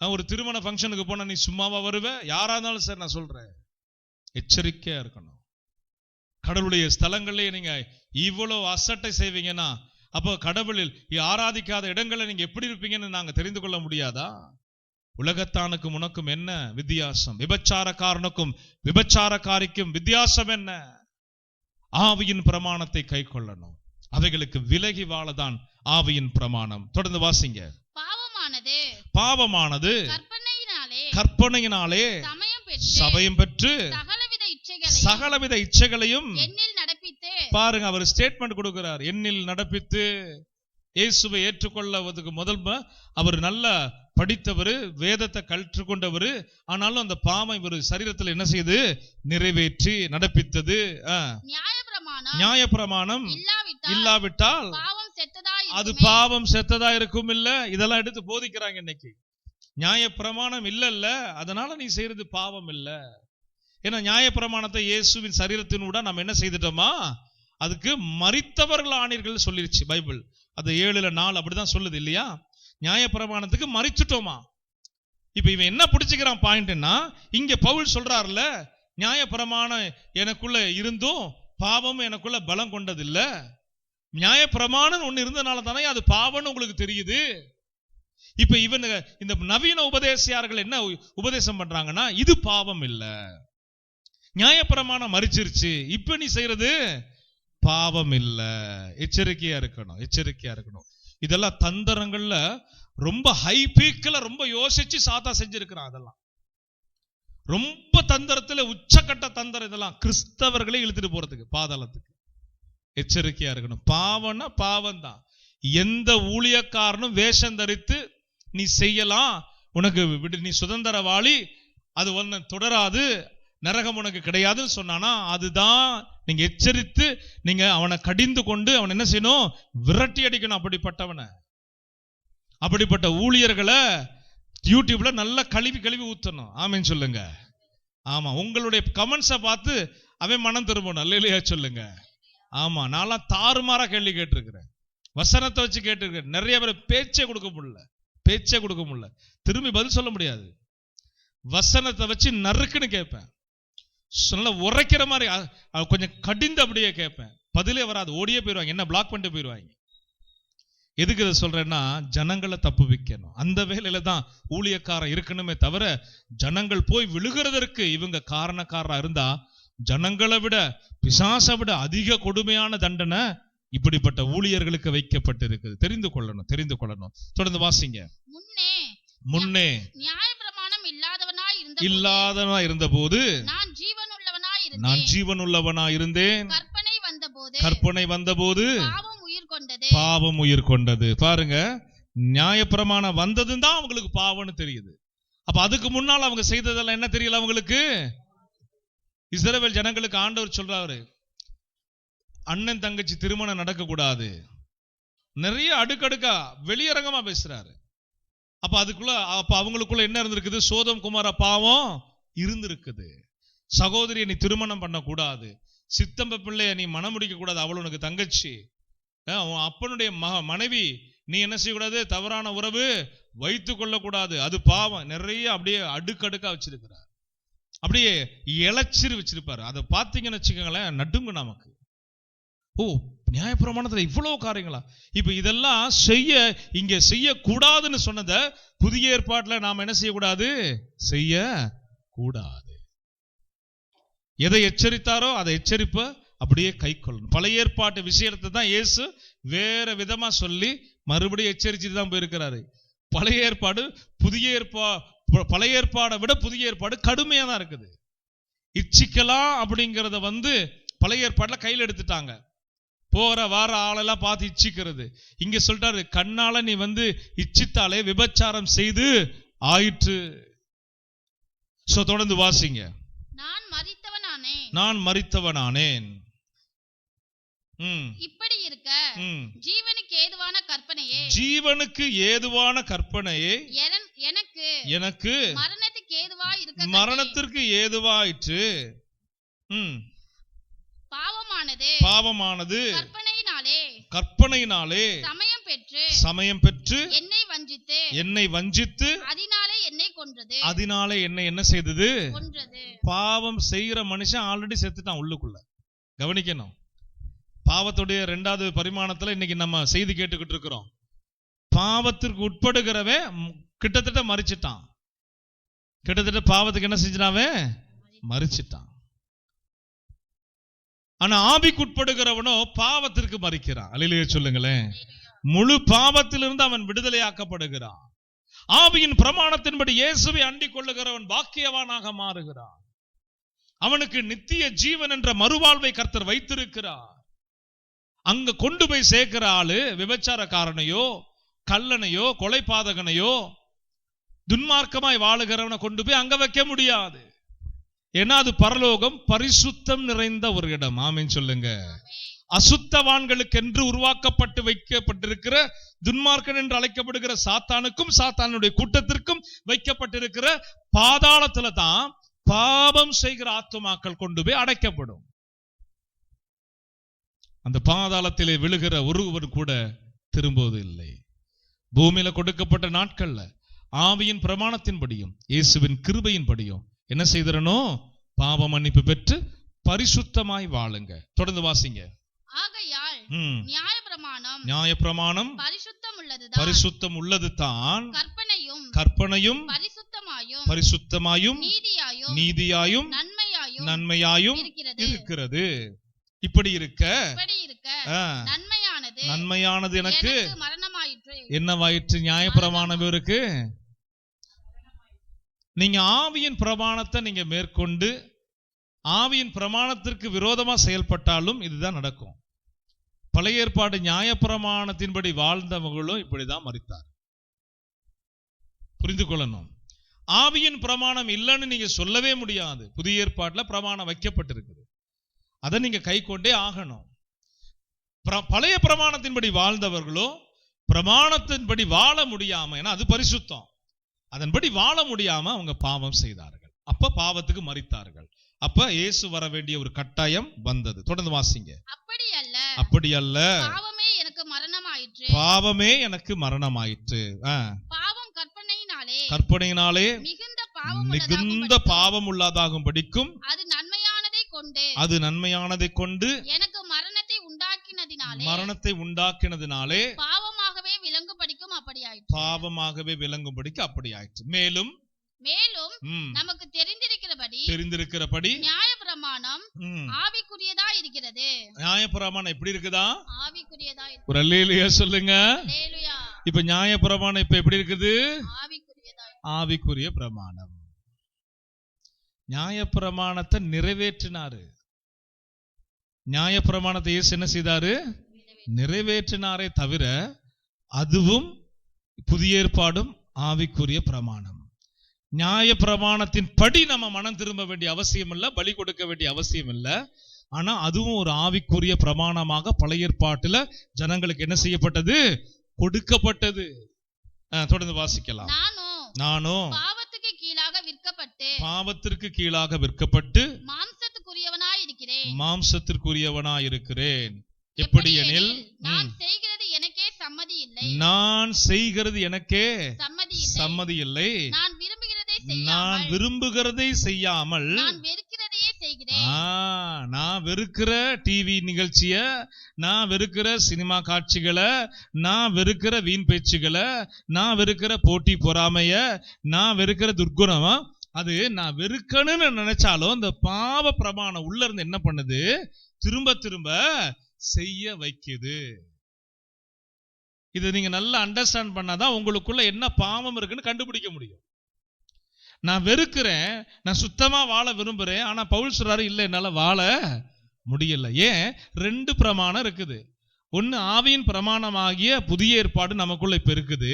Speaker 1: ஒரு திருமண ஃபங்க்ஷனுக்கு போனா நீ சும்மாவா வருவ? யாரா இருந்தாலும் சரி, நான் சொல்றேன், எச்சரிக்கையா இருக்கணும். கடவுளுடைய ஸ்தலங்களே நீங்க இவ்வளவு அசட்டை செய்வீங்கன்னா அப்போ கடவுளில் ஆராதிக்காத இடங்களை நீங்க எப்படி இருப்பீங்கன்னு நாங்க தெரிந்து கொள்ள முடியாதா? உலகத்தானுக்கும் உனக்கும் என்ன வித்தியாசம்? விபச்சாரக்காரனுக்கும் விபச்சாரக்காரிக்கும் வித்தியாசம் என்ன? ஆவியின் பிரமாணத்தை கை கொள்ளணும். அவைகளுக்கு விலகி வாழதான் ஆவியின் பிரமாணம். தொடர்ந்து வாசிங்க. பாவமானது கற்பனையினாலே சபையும் பெற்று சகலவித இச்சைகளையும் பாருங்க. அவர் ஸ்டேட்மெண்ட் கொடுக்கிறார், எண்ணில் நடப்பித்து. இயேசுவை ஏற்றுக்கொள்ளவதுக்கு முதல் அவர் நல்ல படித்தவர், வேதத்தை கற்றுக்கொண்டவர். ஆனாலும் அந்த பாவம் இவர் சரீரத்தில் என்ன செய்து நிறைவேற்றி நடப்பித்தது. நியாயப்பிரமாணம் இல்லாவிட்டால் அது பாவம் செத்ததா இருக்கும். இல்ல, இதெல்லாம் எடுத்து போதிக்கிறாங்க இன்னைக்கு. நியாயப்பிரமாணம் இல்ல, அதனால நீ செய்யறது பாவம் இல்ல. ஏன்னா நியாயப்பிரமாணத்தை இயேசுவின் சரீரத்தினூட நம்ம என்ன செய்துட்டோமா? அதுக்கு மரித்தவர்கள் ஆனீர்கள் சொல்லிருச்சு பைபிள். அது 7:4 அப்படிதான் சொல்லுது இல்லையா? நியாயப்பிரமாணத்துக்கு மரிச்சுட்டோமா? இப்ப இவன் என்ன பிடிச்சுக்கிறான் பாயிண்ட்னா, இங்க பவுல் சொல்றாருல, நியாயப்பிரமாணம் எனக்குள்ள இருந்தும் பாவம் எனக்குள்ள பலம் கொண்டதில்ல. நியாயப்பிரமாணம் ஒண்ணு இருந்தனால தானே அது பாவம்னு உங்களுக்கு தெரியுது. இப்ப இவனுங்க இந்த நவீன உபதேசியார்கள் என்ன உபதேசம் பண்றாங்கன்னா, இது பாவம் இல்ல, நியாயப்பிரமாணம் மரிச்சிருச்சு, இப்ப நீ செய்யறது பாவம் இல்ல. எச்சரிக்கையா இருக்கணும், எச்சரிக்கையா இருக்கணும். இதெல்லாம் தந்திரங்கள்ல ரொம்ப ஹை பீக்ல ரொம்ப யோசிச்சு சாத்தா செஞ்சிருக்கிறான். அதெல்லாம் ரொம்ப தந்திரத்துல உச்சக்கட்ட தந்திரம். இதெல்லாம் கிறிஸ்தவர்களே இழுத்துட்டு போறதுக்கு பாதாளத்துக்கு. எச்சரிக்கையா இருக்கணும். பாவம்னா பாவம் தான். எந்த ஊழியக்காரனும் வேஷம் தரித்து நீ செய்யலாம், உனக்கு நீ சுதந்திரவாளி, அது ஒன்னு தொடராது, நரகம் உனக்கு கிடையாதுன்னு சொன்னானா அதுதான் நீங்க எச்சரித்து நீங்க அவனை கடிந்து கொண்டு அவன் என்ன செய்யணும்? விரட்டி அடிக்கணும். அப்படிப்பட்டவனை, அப்படிப்பட்ட ஊழியர்களை யூடியூப்ல நல்லா கழுவி ஊத்தணும். ஆமேன்னு சொல்லுங்க. ஆமா, உங்களுடைய கமெண்ட்ஸை பார்த்து அவன் மனம் திரும்பணும். அல்லேலூயா சொல்லுங்க. ஆமா, நான்லாம் தாறுமாறா கேள்வி கேட்டிருக்கிறேன், வசனத்தை வச்சு கேட்டிருக்கிறேன். நிறைய பேர் பேச்சே கொடுக்க முடியல, திரும்பி பதில் சொல்ல முடியாது. வசனத்தை வச்சு நறுக்குன்னு கேட்பேன். நல்லா உரைக்கிற மாதிரி கொஞ்சம் கடிந்து அப்படியே கேட்பேன், பதிலே வராது, ஓடியே போயிடுவாங்க, என்ன பிளாக் பண்ணிட்டு போயிடுவாங்க. எதுக்கு இதை சொல்றேன்னா, ஜனங்களை தப்பு வைக்கணும். அந்த வேலையில தான் ஊழியக்காரன் இருக்கணுமே தவிர, ஜனங்கள் போய் விழுகிறதற்கு இவங்க காரணக்காரா இருந்தா ஜனங்களை விட பிசாசை விட அதிக கொடுமையான தண்டனை இப்படிப்பட்ட ஊழியர்களுக்கு வைக்கப்பட்டிருக்குது. தெரிந்து கொள்ளணும். தொடர்ந்து வாசிங்க. முன்னே
Speaker 2: நியாயப்பிரமாணம்
Speaker 1: இல்லாதவனா இருந்தபோது நான் ஜீவனுள்ளவனா இருந்தேன். கற்பனை வந்தபோது பாவம் உயிர் கொண்டது. பாருங்க, நியாயப்பிரமாணம் வந்ததும் தான் அவங்களுக்கு பாவம்னு தெரியுது. அப்ப அதுக்கு முன்னால் அவங்க செய்ததெல்லாம் என்ன தெரியல அவங்களுக்கு. இஸ்ரவேல் ஜனங்களுக்கு ஆண்டவர் சொல்றாரு, அண்ணன் தங்கச்சி திருமணம் நடக்க கூடாது, நிறைய அடுக்கடுக்கா வெளியரங்கமா பேசுறாரு. அப்ப அவங்களுக்குள்ள என்ன இருந்திருக்குது, சோதம் குமார பாவம் இருந்திருக்குது. சகோதரியை நீ திருமணம் பண்ண கூடாது, சித்தம்ப பிள்ளைய நீ மனம் முடிக்க கூடாது, அவள் உனக்கு தங்கச்சி, அப்பனுடைய மனைவி நீ என்ன செய்யக்கூடாது, தவறான உறவு வைத்துக் கொள்ளக்கூடாது, அது பாவம். நிறைய அப்படியே அடுக்கடுக்கா வச்சிருக்கிறார், அப்படியே இளைச்சிரு வச்சிருப்பாரு. அதை பார்த்தீங்கன்னு வச்சுக்கோங்களேன், நடுங்க நமக்கு. ஓ, நியாயப்பிரமாணத்துல இவ்வளவு காரியங்களா? இப்ப இதெல்லாம் இங்க செய்யக்கூடாதுன்னு சொன்னதை புதிய ஏற்பாட்டுல நாம என்ன செய்யக்கூடாது, செய்ய கூடாது. எதை எச்சரித்தாரோ அதை எச்சரிப்ப அப்படியே கை கொள்ளணும். பழைய ஏற்பாட்டு விஷயத்தை தான் இயேசு வேற விதமா சொல்லி மறுபடியும் எச்சரிச்சுட்டு தான் போயிருக்கிறாரு. பழைய ஏற்பாடை விட புதிய ஏற்பாடு கடுமையா தான் இருக்குது. இச்சிக்கலாம் அப்படிங்கிறத பழைய ஏற்பாடுல கையில் எடுத்துட்டாங்க. போற வார ஆளெல்லாம் பார்த்து இச்சிக்கிறது. இங்க சொல்லிட்டாரு, கண்ணால நீ இச்சித்தாலே விபச்சாரம் செய்து ஆயிற்று. தொடர்ந்து வாசிங்க. நான் மரித்தவனானேன்.
Speaker 2: இப்படி இருக்க ஜீவனுக்கு ஏதுவான கற்பனையே எனக்கு மரணத்திற்கு ஏதுவாயிற்று. பாவமானது கற்பனையினாலே சமயம் பெற்று என்னை வஞ்சித்து அதனாலே என்னை என்ன செய்தது, பாவம் செய்கிற மனுஷன் ஆல்ரெடி செத்துட்டான் உள்ளுக்குள்ள. கவனிக்கணும், பாவத்துடைய இரண்டாவது பரிமாணத்துல இன்னைக்கு நம்ம செய்தி கேட்டுக்கிட்டு இருக்கிறோம். பாவத்திற்கு உட்படுகிறவன் கிட்டத்தட்ட மரிச்சிட்டான், கிட்டத்தட்ட பாவத்துக்கு என்ன செஞ்சாவே மரிச்சிட்டான். ஆனா ஆவிக்கு உட்படுகிறவனோ பாவத்திற்கு மரிக்கிறான். அல்லேலூயா சொல்லுங்களேன். முழு பாவத்திலிருந்து அவன் விடுதலையாக்கப்படுகிறான். ஆவியின் பிரமாணத்தின்படி இயேசுவை அண்டிக் கொள்ளுகிறவன் பாக்கியவானாக மாறுகிறான். அவனுக்கு நித்திய ஜீவன் என்ற மறுவாழ்வை கர்த்தர் வைத்திருக்கிறார். அங்க கொண்டு போய் சேர்க்கிற ஆளு விபச்சாரக்காரனையோ கள்ளனையோ கொலைபாதகனையோ துன்மார்க்கமாய் வாழுகிறவனை கொண்டு போய் அங்க வைக்க முடியாது. ஏன்னா அது பரலோகம், பரிசுத்தம் நிறைந்த ஒரு இடம். ஆமீன் சொல்லுங்க. அசுத்தவான்களுக்கு என்று உருவாக்கப்பட்டு வைக்கப்பட்டிருக்கிற துன்மார்க்கன் என்று அழைக்கப்படுகிற சாத்தானுக்கும் சாத்தானுடைய கூட்டத்திற்கும் வைக்கப்பட்டிருக்கிற பாதாளத்துல தான் பாவம் செய்கிற ஆத்துமாக்கள் கொண்டு போய் அடைக்கப்படும். அந்த பாதாளத்திலே விழுகிற ஒருவர் கூட திரும்புவது இல்லை. பூமியில கொடுக்கப்பட்ட நாட்கள்ல ஆவியின் பிரமாணத்தின்படியும் இயேசுவின் கிருபையின்படியும் என்ன செய்தரணும், பாவ மன்னிப்பு பெற்று பரிசுத்தமாய் வாழுங்க. தொடர்ந்து வாசிங்க. ஆகையால்
Speaker 1: நியாயப்பிரமாணம் பரிசுத்தம் உள்ளது தான், கற்பனையும் பரிசுத்தமாயும் நீதியாயும் நன்மையாயும் இருக்கிறது. இப்படி இருக்க நன்மையானது எனக்கு என்னவாயிற்று, நியாயப்பிரமாணம் இருக்கு. நீங்க ஆவியின் பிரமாணத்தை நீங்க மேற்கொண்டு ஆவியின் பிரமாணத்திற்கு விரோதமா செயல்பட்டாலும் இதுதான் நடக்கும். பழைய ஏற்பாடு நியாயப்பிரமாணத்தின்படி வாழ்ந்தவங்களும் இப்படிதான் மரித்தார். புரிந்து கொள்ளணும். ஆவியின் பிரமாணம் இல்லைன்னு நீங்க சொல்லவே முடியாது. புதிய ஏற்பாட்டுல பிரமாணம் வைக்கப்பட்டிருக்குது, அதை நீங்க கை கொண்டே ஆகணும். பழைய பிரமாணத்தின்படி வாழ்ந்தவர்களோ பிரமாணத்தின்படி வாழ முடியாம, ஏன்னா அது பரிசுத்தம், அதன்படி வாழ முடியாம அவங்க பாவம் செய்தார்கள். அப்ப பாவத்துக்கு மரித்தார்கள். அப்ப இயேசு வர வேண்டிய ஒரு கட்டாயம் வந்தது. தொடர்ந்து வாசிங்க. அப்படி அல்ல, பாவமே எனக்கு மரணமாயிற்று. கற்பனையினாலே மிகுந்த பாவம் உள்ளதாகும் படிக்கும்
Speaker 2: அது நன்மையானதை கொண்டு
Speaker 3: எனக்கு
Speaker 2: மரணத்தை உண்டாக்கினதினாலே
Speaker 3: பாவமாகவே விளங்கும்படிக்கு
Speaker 2: அப்படி ஆயிற்று. மேலும்
Speaker 3: நமக்கு
Speaker 2: தெரிந்திருக்கிறபடி
Speaker 3: நியாயப்பிரமாணம் ஆவிக்குரியதா இருக்கிறது.
Speaker 2: நியாயப்பிரமாணம் எப்படி இருக்குதா?
Speaker 3: ஆவிக்குரியதா.
Speaker 2: ஒரு அல்லேலூயா சொல்லுங்க. இப்ப நியாயப்பிரமாணம் இப்ப எப்படி இருக்குது? ஆவிக்குரிய பிரமாணம். நியாயப்பிரமாணத்தை நிறைவேற்றினாரு. நியாயப்பிரமாணத்தை இயேசு என்ன செய்தாரு? நிறைவேற்றினாரே தவிர அதுவும் புதிய ஏற்பாடும் ஆவிக்குரிய பிரமாணம். நியாய பிரமாணத்தின் படி நம்ம மனம் திரும்ப வேண்டிய அவசியம் இல்ல, பலி கொடுக்க வேண்டிய அவசியம் இல்ல. ஆனா அதுவும் ஒரு ஆவிக்குரிய பிரமாணமாக பழைய ஏற்பாட்டுல ஜனங்களுக்கு என்ன செய்யப்பட்டது? கொடுக்கப்பட்டது. தொடர்ந்து வாசிக்கலாம். நானும்
Speaker 3: பாவத்திற்கு
Speaker 2: கீழாக விற்கப்பட்டு
Speaker 3: மாம்சத்துக்குரியவனாய்
Speaker 2: இருக்கிறேன். எப்படி எனில்
Speaker 3: நான் செய்கிறது எனக்கே
Speaker 2: சம்மதி இல்லை. நான் விரும்புகிறதை செய்யாமல் நான் வெறுக்கிற டிவி நிகழ்ச்சிய, நான் வெறுக்கிற சினிமா காட்சிகளை, நான் வெறுக்கிற வீண் பேச்சுகளை, நான் வெறுக்கிற போட்டி பொறாமைய, நான் வெறுக்கிற துர்குணமா, அது நான் வெறுக்கணும்னு நினைச்சாலும் இந்த பாவ பிரமாணம் உள்ள இருந்து என்ன பண்ணுது? திரும்ப திரும்ப செய்ய வைக்குது. இதை நீங்க நல்லா அண்டர்ஸ்டாண்ட் பண்ணாதான் உங்களுக்குள்ள என்ன பாவம் இருக்குன்னு கண்டுபிடிக்க முடியும். நான் வெறுக்கிறேன், நான் சுத்தமா வாழ விரும்புறேன், ஆனா பவுல் சொல்றாரு இல்ல என்னால வாழ முடியல. ஏன்? ரெண்டு பிரமாணம் இருக்குது. ஒன்னு ஆவியின் பிரமாணமாகிய புதிய ஏற்பாடு நமக்குள்ள இப்ப இருக்குது.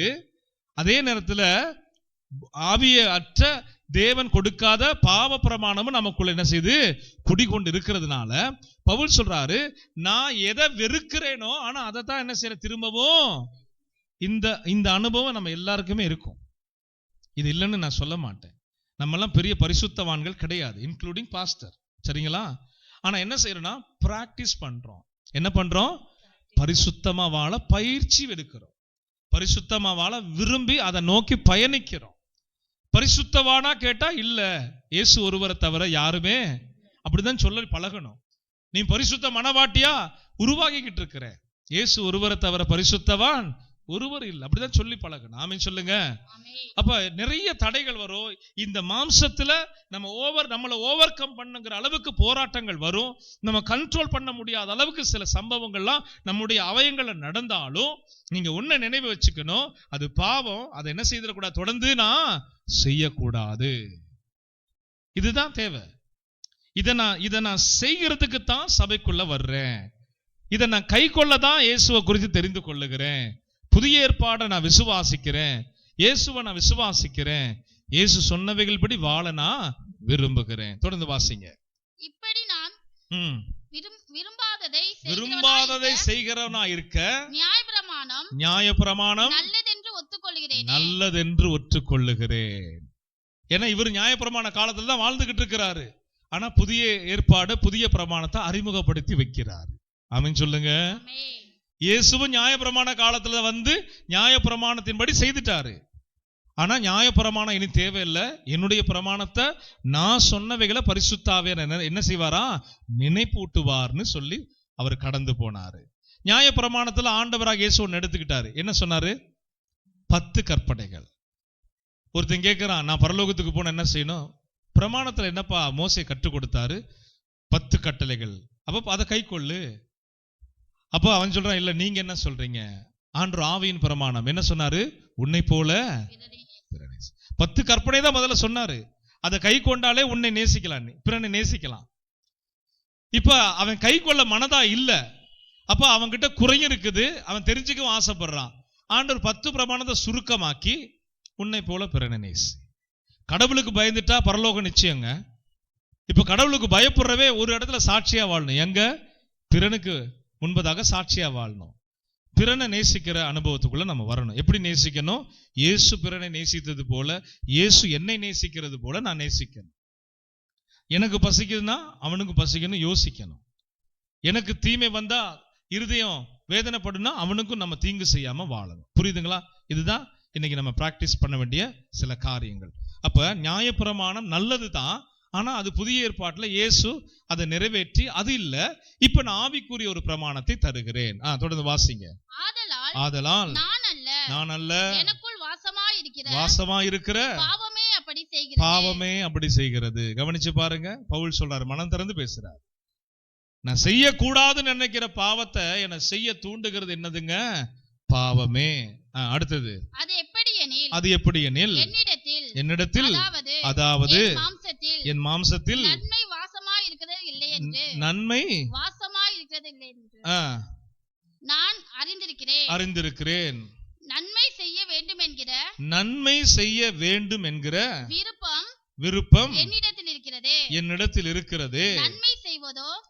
Speaker 2: அதே நேரத்துல ஆவிய அற்ற தேவன் கொடுக்காத பாவ பிரமாணமும் நமக்குள்ள என்ன செய்து குடிகொண்டு இருக்கிறதுனால பவுல் சொல்றாரு, நான் எதை வெறுக்கிறேனோ ஆனா அதை தான் என்ன செய்யற திரும்பவும். இந்த அனுபவம் நம்ம எல்லாருக்குமே இருக்கும். இது இல்லைன்னு நான் சொல்ல மாட்டேன். நம்ம எல்லாம் பெரிய பரிசுத்தவான்கள் கிடையாது, இன்க்ளூடிங் பாஸ்டர். சரிங்களா? ஆனா என்ன செய்யறோம்னா பிராக்டிஸ் பண்றோம். என்ன பண்றோம்? பரிசுத்தமா வாழ பயிற்சி எடுக்கிறோம். பரிசுத்தமா வாழ விரும்பி அதை நோக்கி பயணிக்கிறோம். பரிசுத்தவானா கேட்டா இல்ல, இயேசு ஒருவரை தவிர யாருமே, அப்படிதான் சொல்ல பழகணும். நீ பரிசுத்த மனவாட்டியா உருவாகிக்கிட்டு இருக்கிற, இயேசு ஒருவரை தவிர பரிசுத்தவான் ஒருவர் இல்லை, அப்படிதான் சொல்லி பழகணும். ஆமென் சொல்லுங்க. அப்ப நிறைய தடைகள் வரும். இந்த மாம்சத்துல நம்மளை ஓவர் கம் பண்ணுங்கிற அளவுக்கு போராட்டங்கள் வரும். நம்ம கண்ட்ரோல் பண்ண முடியாத அளவுக்கு சில சம்பவங்கள்லாம் நம்முடைய அவயங்களை நடந்தாலும் நீங்க ஒன்ன நினைவு வச்சுக்கணும், அது பாவம். அதை என்ன செய்திடக்கூடாது? தொடர்ந்து நான் செய்யக்கூடாது. இதுதான் தேவை. இதை நான் செய்கிறதுக்கு தான் சபைக்குள்ள வர்றேன். இதை நான் கை கொள்ளதான் இயேசுவை குறித்து தெரிந்து கொள்ளுகிறேன். புதிய ஏற்பாடை நான் விசுவாசிக்கிறேன், இயேசுவை நான் விசுவாசிக்கிறேன், இயேசு சொன்னவைகள் படி வாழ நான் விரும்புகிறேன். தொடர்ந்து வாசிங்க. இப்படி நான் விரும்பாததை செய்கிறவனா இருக்க நியாயப்பிரமாணம் நல்லதென்று ஒத்துக்கொள்ளுகிறேன். ஏன்னா இவர் நியாயப்பிரமாண காலத்துல தான் வாழ்ந்துகிட்டு இருக்கிறாரு. ஆனா புதிய ஏற்பாடு புதிய பிரமாணத்தை அறிமுகப்படுத்தி வைக்கிறார். ஆமென் சொல்லுங்க. இயேசுவும் நியாயப்பிரமாண காலத்துல வந்து நியாயப்பிரமாணத்தின்படி செய்துட்டாரு. ஆனா நியாயப்பிரமாணம் இனி தேவையில்லை, என்னுடைய பிரமாணத்தை நான் சொன்னவைகளை பரிசுத்த ஆவியானவர் என்ன செய்வாரா? நினைப்பூட்டுவார்னு சொல்லி அவர் கடந்து போனாரு. நியாயப்பிரமாணத்துல ஆண்டவராக இயேசு ஒன்னு எடுத்துக்கிட்டாரு. என்ன சொன்னாரு? 10 கற்பனைகள். ஒருத்தன் கேட்கிறான், நான் பரலோகத்துக்கு போன என்ன செய்யணும்? பிரமாணத்துல என்னப்பா மோசே கற்றுக் கொடுத்தாரு? 10 கட்டளைகள். அப்ப அதை கை கொள்ளு. அப்போ அவன் சொல்றான், இல்ல நீங்க என்ன சொல்றீங்க? ஆண்டவர் ஆவியின் பிரமாணம் என்ன சொன்னாரு? உன்னை போல 10 கற்பனை தான் முதல்ல சொன்னாரு. அதை கை கொண்டாலே உன்னை நேசிக்கலாம், பிறனை நேசிக்கலாம். இப்ப அவன் கை கொள்ள மனதா இல்ல. அப்ப அவன்கிட்ட குறையும் இருக்குது, அவன் தெரிஞ்சுக்கவும் ஆசைப்படுறான். ஆண்டவர் 10 பிரமாணத்தை சுருக்கமாக்கி உன்னை போல பிறனை நேசி. கடவுளுக்கு பயந்துட்டா பரலோகம் நிச்சயங்க. இப்ப கடவுளுக்கு பயப்படுறவே ஒரு இடத்துல சாட்சியா வாழணும். எங்க? பிறனுக்கு முன்பதாக சாட்சியா வாழணும். பிறனை நேசிக்கிற அனுபவத்துக்குள்ள நம்ம வரணும். எப்படி நேசிக்கணும்? இயேசு பிறனை நேசித்தது போல, இயேசு என்னை நேசிக்கிறது போல நான் நேசிக்கணும். எனக்கு பசிக்குதுன்னா அவனுக்கு பசிக்கணும், யோசிக்கணும். எனக்கு தீமை வந்தா இருதயம் வேதனைப்படுனா அவனுக்கும் நம்ம தீங்கு செய்யாம வாழணும். புரியுதுங்களா? இதுதான் இன்னைக்கு நம்ம பிராக்டிஸ் பண்ண வேண்டிய சில காரியங்கள். அப்ப நியாயப்பிரமாணம் நல்லது தான்,
Speaker 1: ஆனா அது புதிய ஏற்பாட்டுல இயேசு அதை நிறைவேற்றி அது இல்ல, இப்ப நான் ஆவிக்குரிய ஒரு பிரமாணத்தை தருகிறேன். தொடர்ந்து வாசிங்க. ஆதலால் நான் அல்ல
Speaker 3: எனக்குள்
Speaker 1: வாசமாயிருக்கிற
Speaker 3: பாவமே
Speaker 1: அப்படி செய்கிறது. கவனிச்சு பாருங்க, பவுல் சொல்றாரு, மனம் திறந்து பேசுறாரு. நான் செய்யக்கூடாதுன்னு நினைக்கிற பாவத்தை என்னை செய்ய தூண்டுகிறது என்னதுங்க? பாவமே. அடுத்தது, அது எப்படி எனில் என்னிடத்தில், அதாவது என் மாம்சத்தில்
Speaker 3: நன்மை வாசமாய் இருக்கிறது இல்லை என்று நான்
Speaker 1: அறிந்திருக்கிறேன்.
Speaker 3: நன்மை
Speaker 1: செய்ய வேண்டும் என்கிற
Speaker 3: விருப்பம்
Speaker 1: என்னிடத்தில் இருக்கிறது.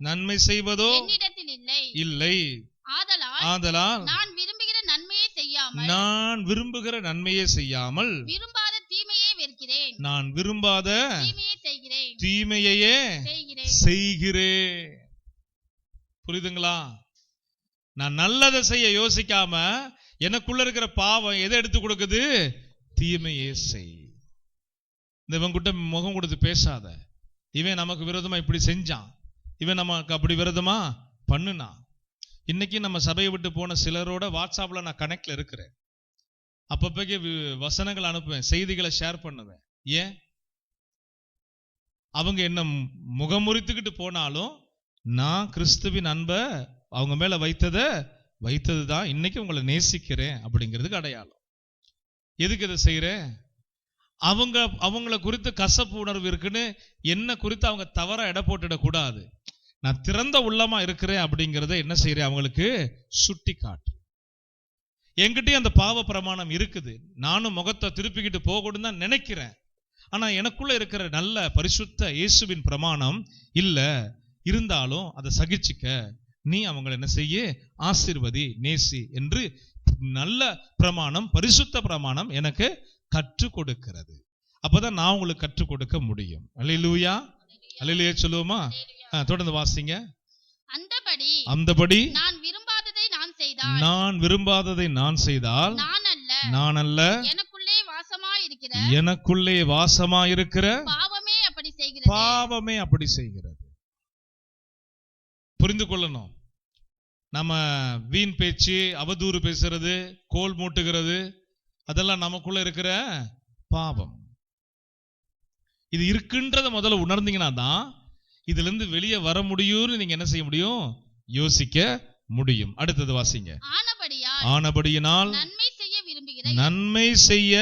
Speaker 1: நன்மை செய்வதோ இல்லை. ஆதலால் நான் விரும்புகிற நன்மையை செய்யாமல் நான் விரும்பாத தீமையையே செய்கிறேன். புரியுதுங்களா? நான் நல்லதை செய்ய யோசிக்காம எனக்குள்ள இருக்கிற பாவம் எதை எடுத்து கொடுக்குது? தீமையே செய். இந்த இவன் கிட்ட முகம் கொடுத்து பேசாத, இவன் நமக்கு விரோதமா இப்படி செஞ்சான், இவன் நமக்கு அப்படி விரோதமா பண்ணுனா. இன்னைக்கு நம்ம சபையை விட்டு போன சிலரோட வாட்ஸ்அப்ல நான் கனெக்ட்ல இருக்கிறேன். அப்பப்போ வசனங்கள் அனுப்புவேன், செய்திகளை ஷேர் பண்ணுவேன். ஏன்? அவங்க என்ன முகமுறித்துக்கிட்டு போனாலும் நான் கிறிஸ்துவின் அன்பை அவங்க மேல வைத்தது தான் இன்னைக்கு உங்களை நேசிக்கிறேன் அப்படிங்கிறதுக்கு அடையாளம். எதுக்கு இதை செய்யறேன்? அவங்கள குறித்து கசப்பு உணர்வு இருக்குன்னு என்ன குறித்து அவங்க தவறா எடை போட்டுடக்கூடாது. நான் திறந்த உள்ளமா இருக்கிறேன் அப்படிங்கிறத என்ன செய்யறேன்? அவங்களுக்கு சுட்டி காட்டு. என்கிட்டயும் அந்த பாவ பிரமாணம் இருக்குது, நானும் முகத்தை திருப்பிக்கிட்டு போகணும்னு தான் நினைக்கிறேன். ஆனா எனக்குள்ள இருக்கிற நல்ல பரிசுத்த இயேசுவின் பிரமாணம் இல்ல. இருந்தாலும் அதை சகிச்சுக்க, நீ அவங்களை என்ன செய்ய? ஆசீர்வதி, நேசி என்று நல்ல பிரமாணம், பரிசுத்த பிரமாணம் எனக்கு கற்றுக் கொடுக்கிறது. அப்பதான் நான் உங்களுக்கு கற்றுக் கொடுக்க முடியும். அல்லேலூயா, அல்லேலூயா சொல்லுவோமா? தொடர்ந்து வாசிங்க. அந்தபடி நான் விரும்பாததை நான் செய்தால் நான் அல்ல எனக்குள்ளே வாசமாயிருக்கிற பாவமே அப்படி செய்கிறது. புரிந்து கொள்ளணும். நம்ம வீண் பேச்சு, அவதூறு பேசுறது, கோல் மூட்டுகிறது, அதெல்லாம் நமக்குள்ள இருக்கிற பாவம். இது இருக்குன்றத முதல்ல உணர்ந்தீங்கன்னா தான் இதுல இருந்து வெளியே வர முடியும்னு நீங்க என்ன செய்ய முடியும்? யோசிக்க முடியும். அடுத்தது வாசிங்க. ஆனபடியினால் நன்மை செய்ய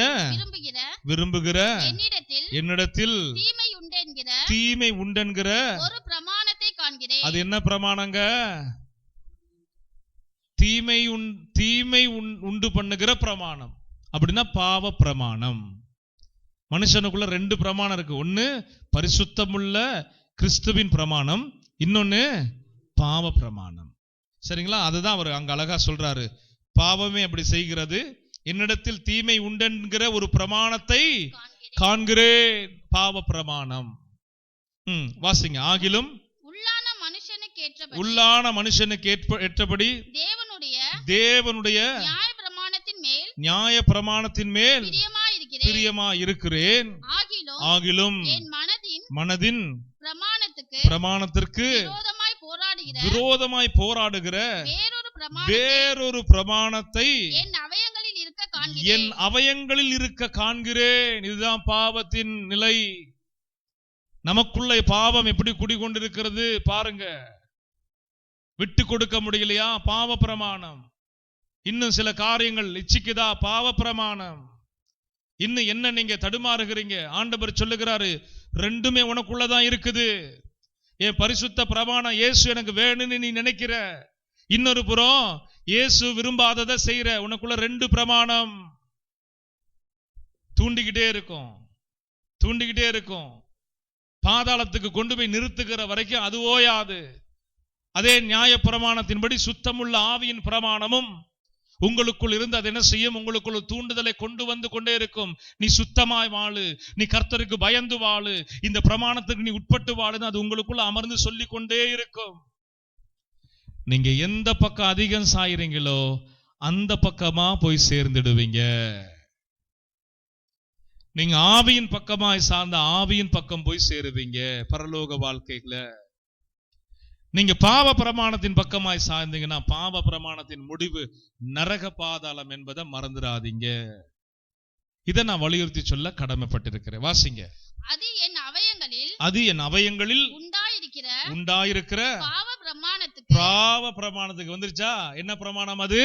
Speaker 1: விரும்புகிற என்னிடத்தில் தீமை உண்டென்கிற
Speaker 3: ஒரு பிரமாணத்தை காண்கிறேன்.
Speaker 1: அது என்ன பிரமாணங்க? தீமை உண்டு பண்ணுகிற பிரமாணம். அப்படின்னா பாவ பிரமாணம். மனுஷனுக்குள்ள ரெண்டு பிரமாணம் இருக்கு. ஒன்னு பரிசுத்தமுள்ள கிறிஸ்துவின் பிரமாணம், இன்னொன்னு பாவ பிரமாணம். சரிங்களா? அதுதான் அவர் அங்க அழகா சொல்றாரு. பாவமே அப்படி செய்கிறது, என்னிடத்தில் தீமை உண்டென்கிற ஒரு பிரமாணத்தை காண்கிறேன். பாவ பிரமாணம். வாசிங்க. ஆகிலும் உள்ளான மனுஷனுக்கு ஏற்றபடி தேவனுடைய நியாய பிரமாணத்தின் மேல் பிரியமாயிருக்கிறேன். ஆகிலும் மனதின் பிரமாணத்திற்கு விரோதமாய் போராடுகிற வேறொரு பிரமாணத்தை என் அவயங்களில் இருக்க காண்கிறேன். இதுதான் பாவத்தின் நிலை. நமக்குள்ள பாவம் எப்படி குடிகொண்டிருக்கிறது பாருங்க. விட்டு கொடுக்க முடியலையா? பாவ பிரமாணம். இன்னும் சில காரியங்கள் இச்சிக்குதா? பாவ பிரமாணம். இன்னும் என்ன நீங்க தடுமாறுகிறீங்க? ஆண்டவர் சொல்லுகிறாரு, ரெண்டுமே உனக்குள்ளதான் இருக்குது. என் பரிசுத்த பிரமாணம் இயேசு எனக்கு வேணும்னு நீ நினைக்கிற, இன்னொரு புறம் இயேசு விரும்பாததை செய்யற. உனக்குள்ள ரெண்டு பிரமாணம் தூண்டிக்கிட்டே இருக்கும். பாதாளத்துக்கு கொண்டு போய் நிறுத்துகிற வரைக்கும் அது ஓயாது. அதே நியாய பிரமாணத்தின்படி சுத்தமுள்ள ஆவியின் பிரமாணமும் உங்களுக்குள் இருந்து அது என்ன செய்யும்? உங்களுக்குள்ள தூண்டுதலை கொண்டு வந்து கொண்டே இருக்கும். நீ சுத்தமாய் வாழு, நீ கர்த்தருக்கு பயந்து வாழு, இந்த பிரமாணத்துக்கு நீ உட்பட்டு வாழுன்னு அது உங்களுக்குள்ள அமர்ந்து சொல்லி கொண்டே இருக்கும். நீங்க எந்த பக்கம் அதிகம் சாயிறீங்களோ அந்த பக்கமா போய் சேர்ந்துடுவீங்க. நீங்க ஆவியின் பக்கமாய் சார்ந்த ஆவியின் பக்கம் போய் சேருவீங்க பரலோக வாழ்க்கையில. நீங்க பாவ பிரமாணத்தின் பக்கமாய் சார்ந்தீங்கன்னா பாவ பிரமாணத்தின் முடிவு நரக பாதாளம் என்பதை மறந்துடாதீங்க. இதை நான் வலியுறுத்தி சொல்ல கடமைப்பட்டிருக்கிறேன். வாசிங்க.
Speaker 3: அது என் அவயங்களில்
Speaker 1: உண்டாயிருக்கிற பாவ பிரமாணத்துக்கு வந்துருச்சா? என்ன பிரமாணம் அது?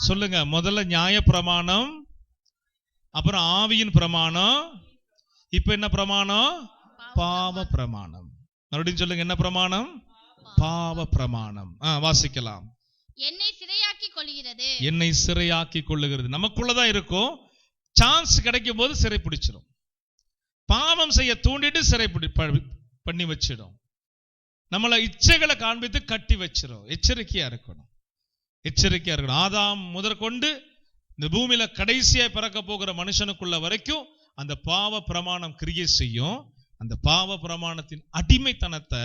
Speaker 1: சொல்லுங்க. முதல்ல நியாய பிரமாணம், அப்புறம் ஆவியின் பிரமாணம், இப்ப என்ன பிரமாணம்? பாவ பிரமாணம். மறுபடியும் சொல்லுங்க. என்ன பிரமாணம்? பாவ பிரமாணம். வாசிக்கலாம்.
Speaker 3: என்னை
Speaker 1: சிறையாக்கி கொள்ளுகிறது. நமக்குள்ளதான் இருக்கும். சான்ஸ் கிடைக்கும் போது சிறை பிடிச்சிடும். பாவம் செய்ய தூண்டிட்டு சிறை பண்ணி வச்சிடும். நம்மளை இச்சைகளை காண்பித்து கட்டி வச்சிடும். எச்சரிக்கையா இருக்கணும். ஆதாம் முதற்கொண்டு இந்த பூமியில கடைசியா பிறக்க போகிற மனுஷனுக்குள்ள வரைக்கும் அந்த பாவ பிரமாணம் கிரியை செய்யும். அந்த பாவ பிரமாணத்தின் அடிமைத்தனத்தை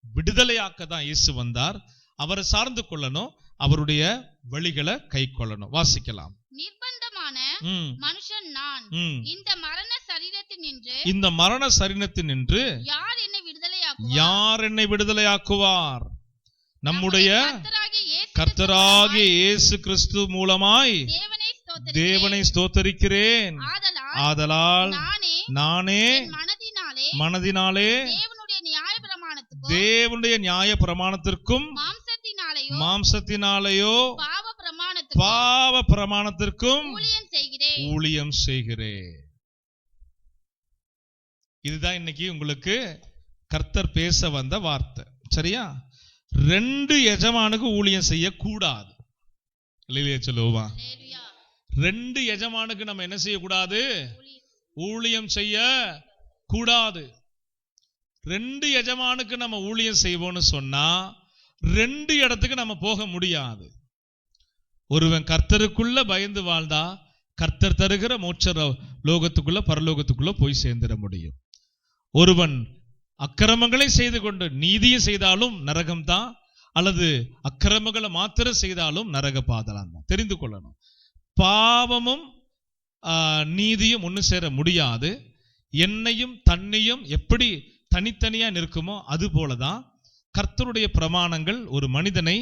Speaker 1: விடுதலையாக்க தான் இயேசு வந்தார். அவரை சார்ந்து கொள்ளணும், அவருடைய வழிகளை கை கொள்ளணும். வாசிக்கலாம்.
Speaker 3: நிர்பந்தமான மனுஷன் நான், இந்த
Speaker 1: மரண சரீரத்தினின்று யார் என்னை விடுதலையாக்குவார்? நம்முடைய கர்த்தராகிய இயேசு கிறிஸ்து மூலமாய் தேவனை ஸ்தோத்தரிக்கிறேன். ஆதலால் நானே மனதினாலே தேவனுடைய நியாய பிரமாணத்திற்கும் மாம்சத்தினாலேயோ பாவ பிரமாணத்திற்கும் ஊழியம் செய்கிறேன். இதுதான் இன்னைக்கு உங்களுக்கு கர்த்தர் பேச வந்த வார்த்தை. சரியா? 2 எஜமானுக்கு ஊழியம் செய்யக்கூடாது. இல்லையா சொல்லுவா? 2 எஜமானுக்கு நம்ம என்ன செய்யக்கூடாது? ஊழியம் செய்ய கூடாது. 2 எஜமானுக்கு நம்ம ஊழியம் செய்வோம்னு சொன்னா 2 இடத்துக்கு நம்ம போக முடியாது. ஒருவன் கர்த்தருக்குள்ள பயந்து வாழ்ந்தா கர்த்தர் தருகிற மோட்ச லோகத்துக்குள்ள பரலோகத்துக்குள்ள போய் சேர்ந்துட முடியும். ஒருவன் அக்கிரமங்களை செய்து கொண்டு நீதியை செய்தாலும் நரகம்தான், அல்லது அக்கிரமங்களை மாத்திரம் செய்தாலும் நரக பாதாளம் தான். தெரிந்து கொள்ளணும். பாவமும் நீதியும் ஒன்று சேர முடியாது. என்னையும் தன்னையும் எப்படி தனித்தனியா நிற்குமோ அது போலதான் கர்த்தருடைய பிரமாணங்கள் ஒரு மனிதனை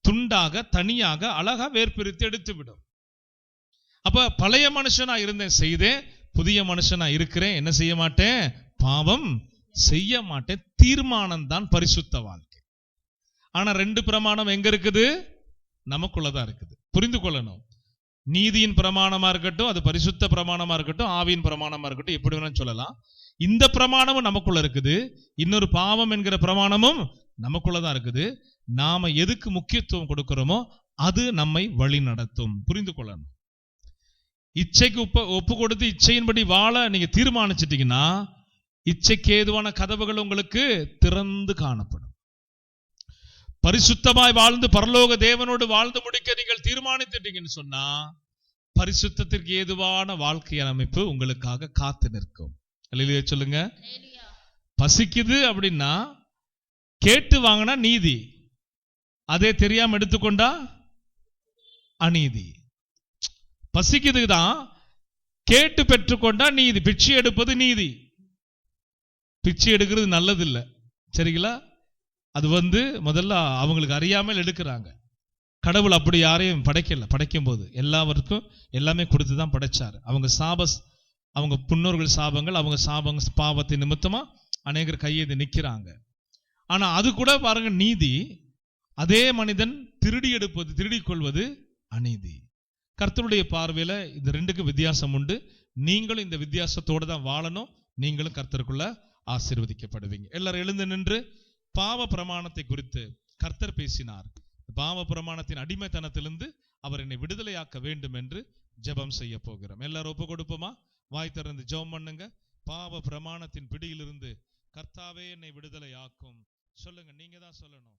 Speaker 1: துண்டாக தனியாக அழகா வேர்பிரித்து எடுத்துவிடும். அப்ப பழைய மனுஷனா இருந்தேன் செய்தேன், புதிய மனுஷனா இருக்கிறேன், என்ன செய்ய மாட்டேன்? பாவம் செய்ய மாட்டேன். தீர்மானம் தான் பரிசுத்த வாழ்க்கை. ஆனா 2 பிரமாணம் எங்க இருக்குது? நமக்குள்ளதான் இருக்குது. புரிந்து கொள்ளணும். நீதியின் பிரமாணமா இருக்கட்டும், அது பரிசுத்த பிரமாணமா இருக்கட்டும், ஆவியின் பிரமாணமா இருக்கட்டும், எப்படி வேணும் சொல்லலாம். இந்த பிரமாணமும் நமக்குள்ள இருக்குது. இன்னொரு பாவம் என்கிற பிரமாணமும் நமக்குள்ளதான் இருக்குது. நாம எதுக்கு முக்கியத்துவம் கொடுக்கிறோமோ அது நம்மை வழி நடத்தும். புரிந்து கொள்ளணும். இச்சைக்கு ஒப்பு கொடுத்து இச்சையின்படி வாழ நீங்க தீர்மானிச்சிட்டீங்கன்னா இச்சைக்கு ஏதுவான கதவுகள் உங்களுக்கு திறந்து காணப்படும். பரிசுத்தமாய் வாழ்ந்து பரலோக தேவனோடு வாழ்ந்து முடிக்க நீங்கள் தீர்மானித்துட்டீங்கன்னு சொன்னா பரிசுத்தத்திற்கு ஏதுவான வாழ்க்கை அமைப்பு உங்களுக்காக காத்து நிற்கும். அல்லேலூயா சொல்லுங்க. பசிக்குது அப்படின்னா கேட்டு வாங்கினா நீதி, அதே தெரியாம எடுத்துக்கொண்டா அநீதி. பசிக்குதுக்கு தான் கேட்டு பெற்றுக்கொண்டா நீதி. பிச்சை எடுப்பது நீதி. பிச்சை எடுக்கிறது நல்லது இல்லை. சரிங்களா? அது முதல்ல அவங்களுக்கு அறியாமல் எடுக்கிறாங்க. கடவுள் அப்படி யாரையும் படைக்கல. படைக்கும் போது எல்லாருக்கும் எல்லாமே கொடுத்துதான் படைச்சாரு. அவங்க முன்னோர்கள் சாபங்கள், அவங்க பாவத்தின் நிமித்தமா அநேகர் கையெழுதி நிக்கிறாங்க. ஆனா அது கூட பாருங்க நீதி. அதே மனிதன் திருடிக் கொள்வது அநீதி. கர்த்தருடைய பார்வையில இந்த 2க்கு வித்தியாசம் உண்டு. நீங்களும் இந்த வித்தியாசத்தோடு தான் வாழணும். நீங்களும் கர்த்தருக்குள்ள ஆசீர்வதிக்கப்படுவீங்க. எல்லாரும் எழுந்து நின்று பாவ பிரமாணத்தை குறித்து கர்த்தர் பேசினார். பாவ பிரமாணத்தின் அடிமைத்தனத்திலிருந்து அவர் என்னை விடுதலையாக்க வேண்டும் என்று ஜெபம் செய்ய போகிறோம். எல்லாரும் ஒப்பு கொடுப்போமா? வாய் திறந்து ஜெபம் பண்ணுங்க. பாவ பிரமாணத்தின் பிடியிலிருந்து கர்த்தாவே என்னை விடுதலையாக்கும் சொல்லுங்க. நீங்க தான் சொல்லணும்.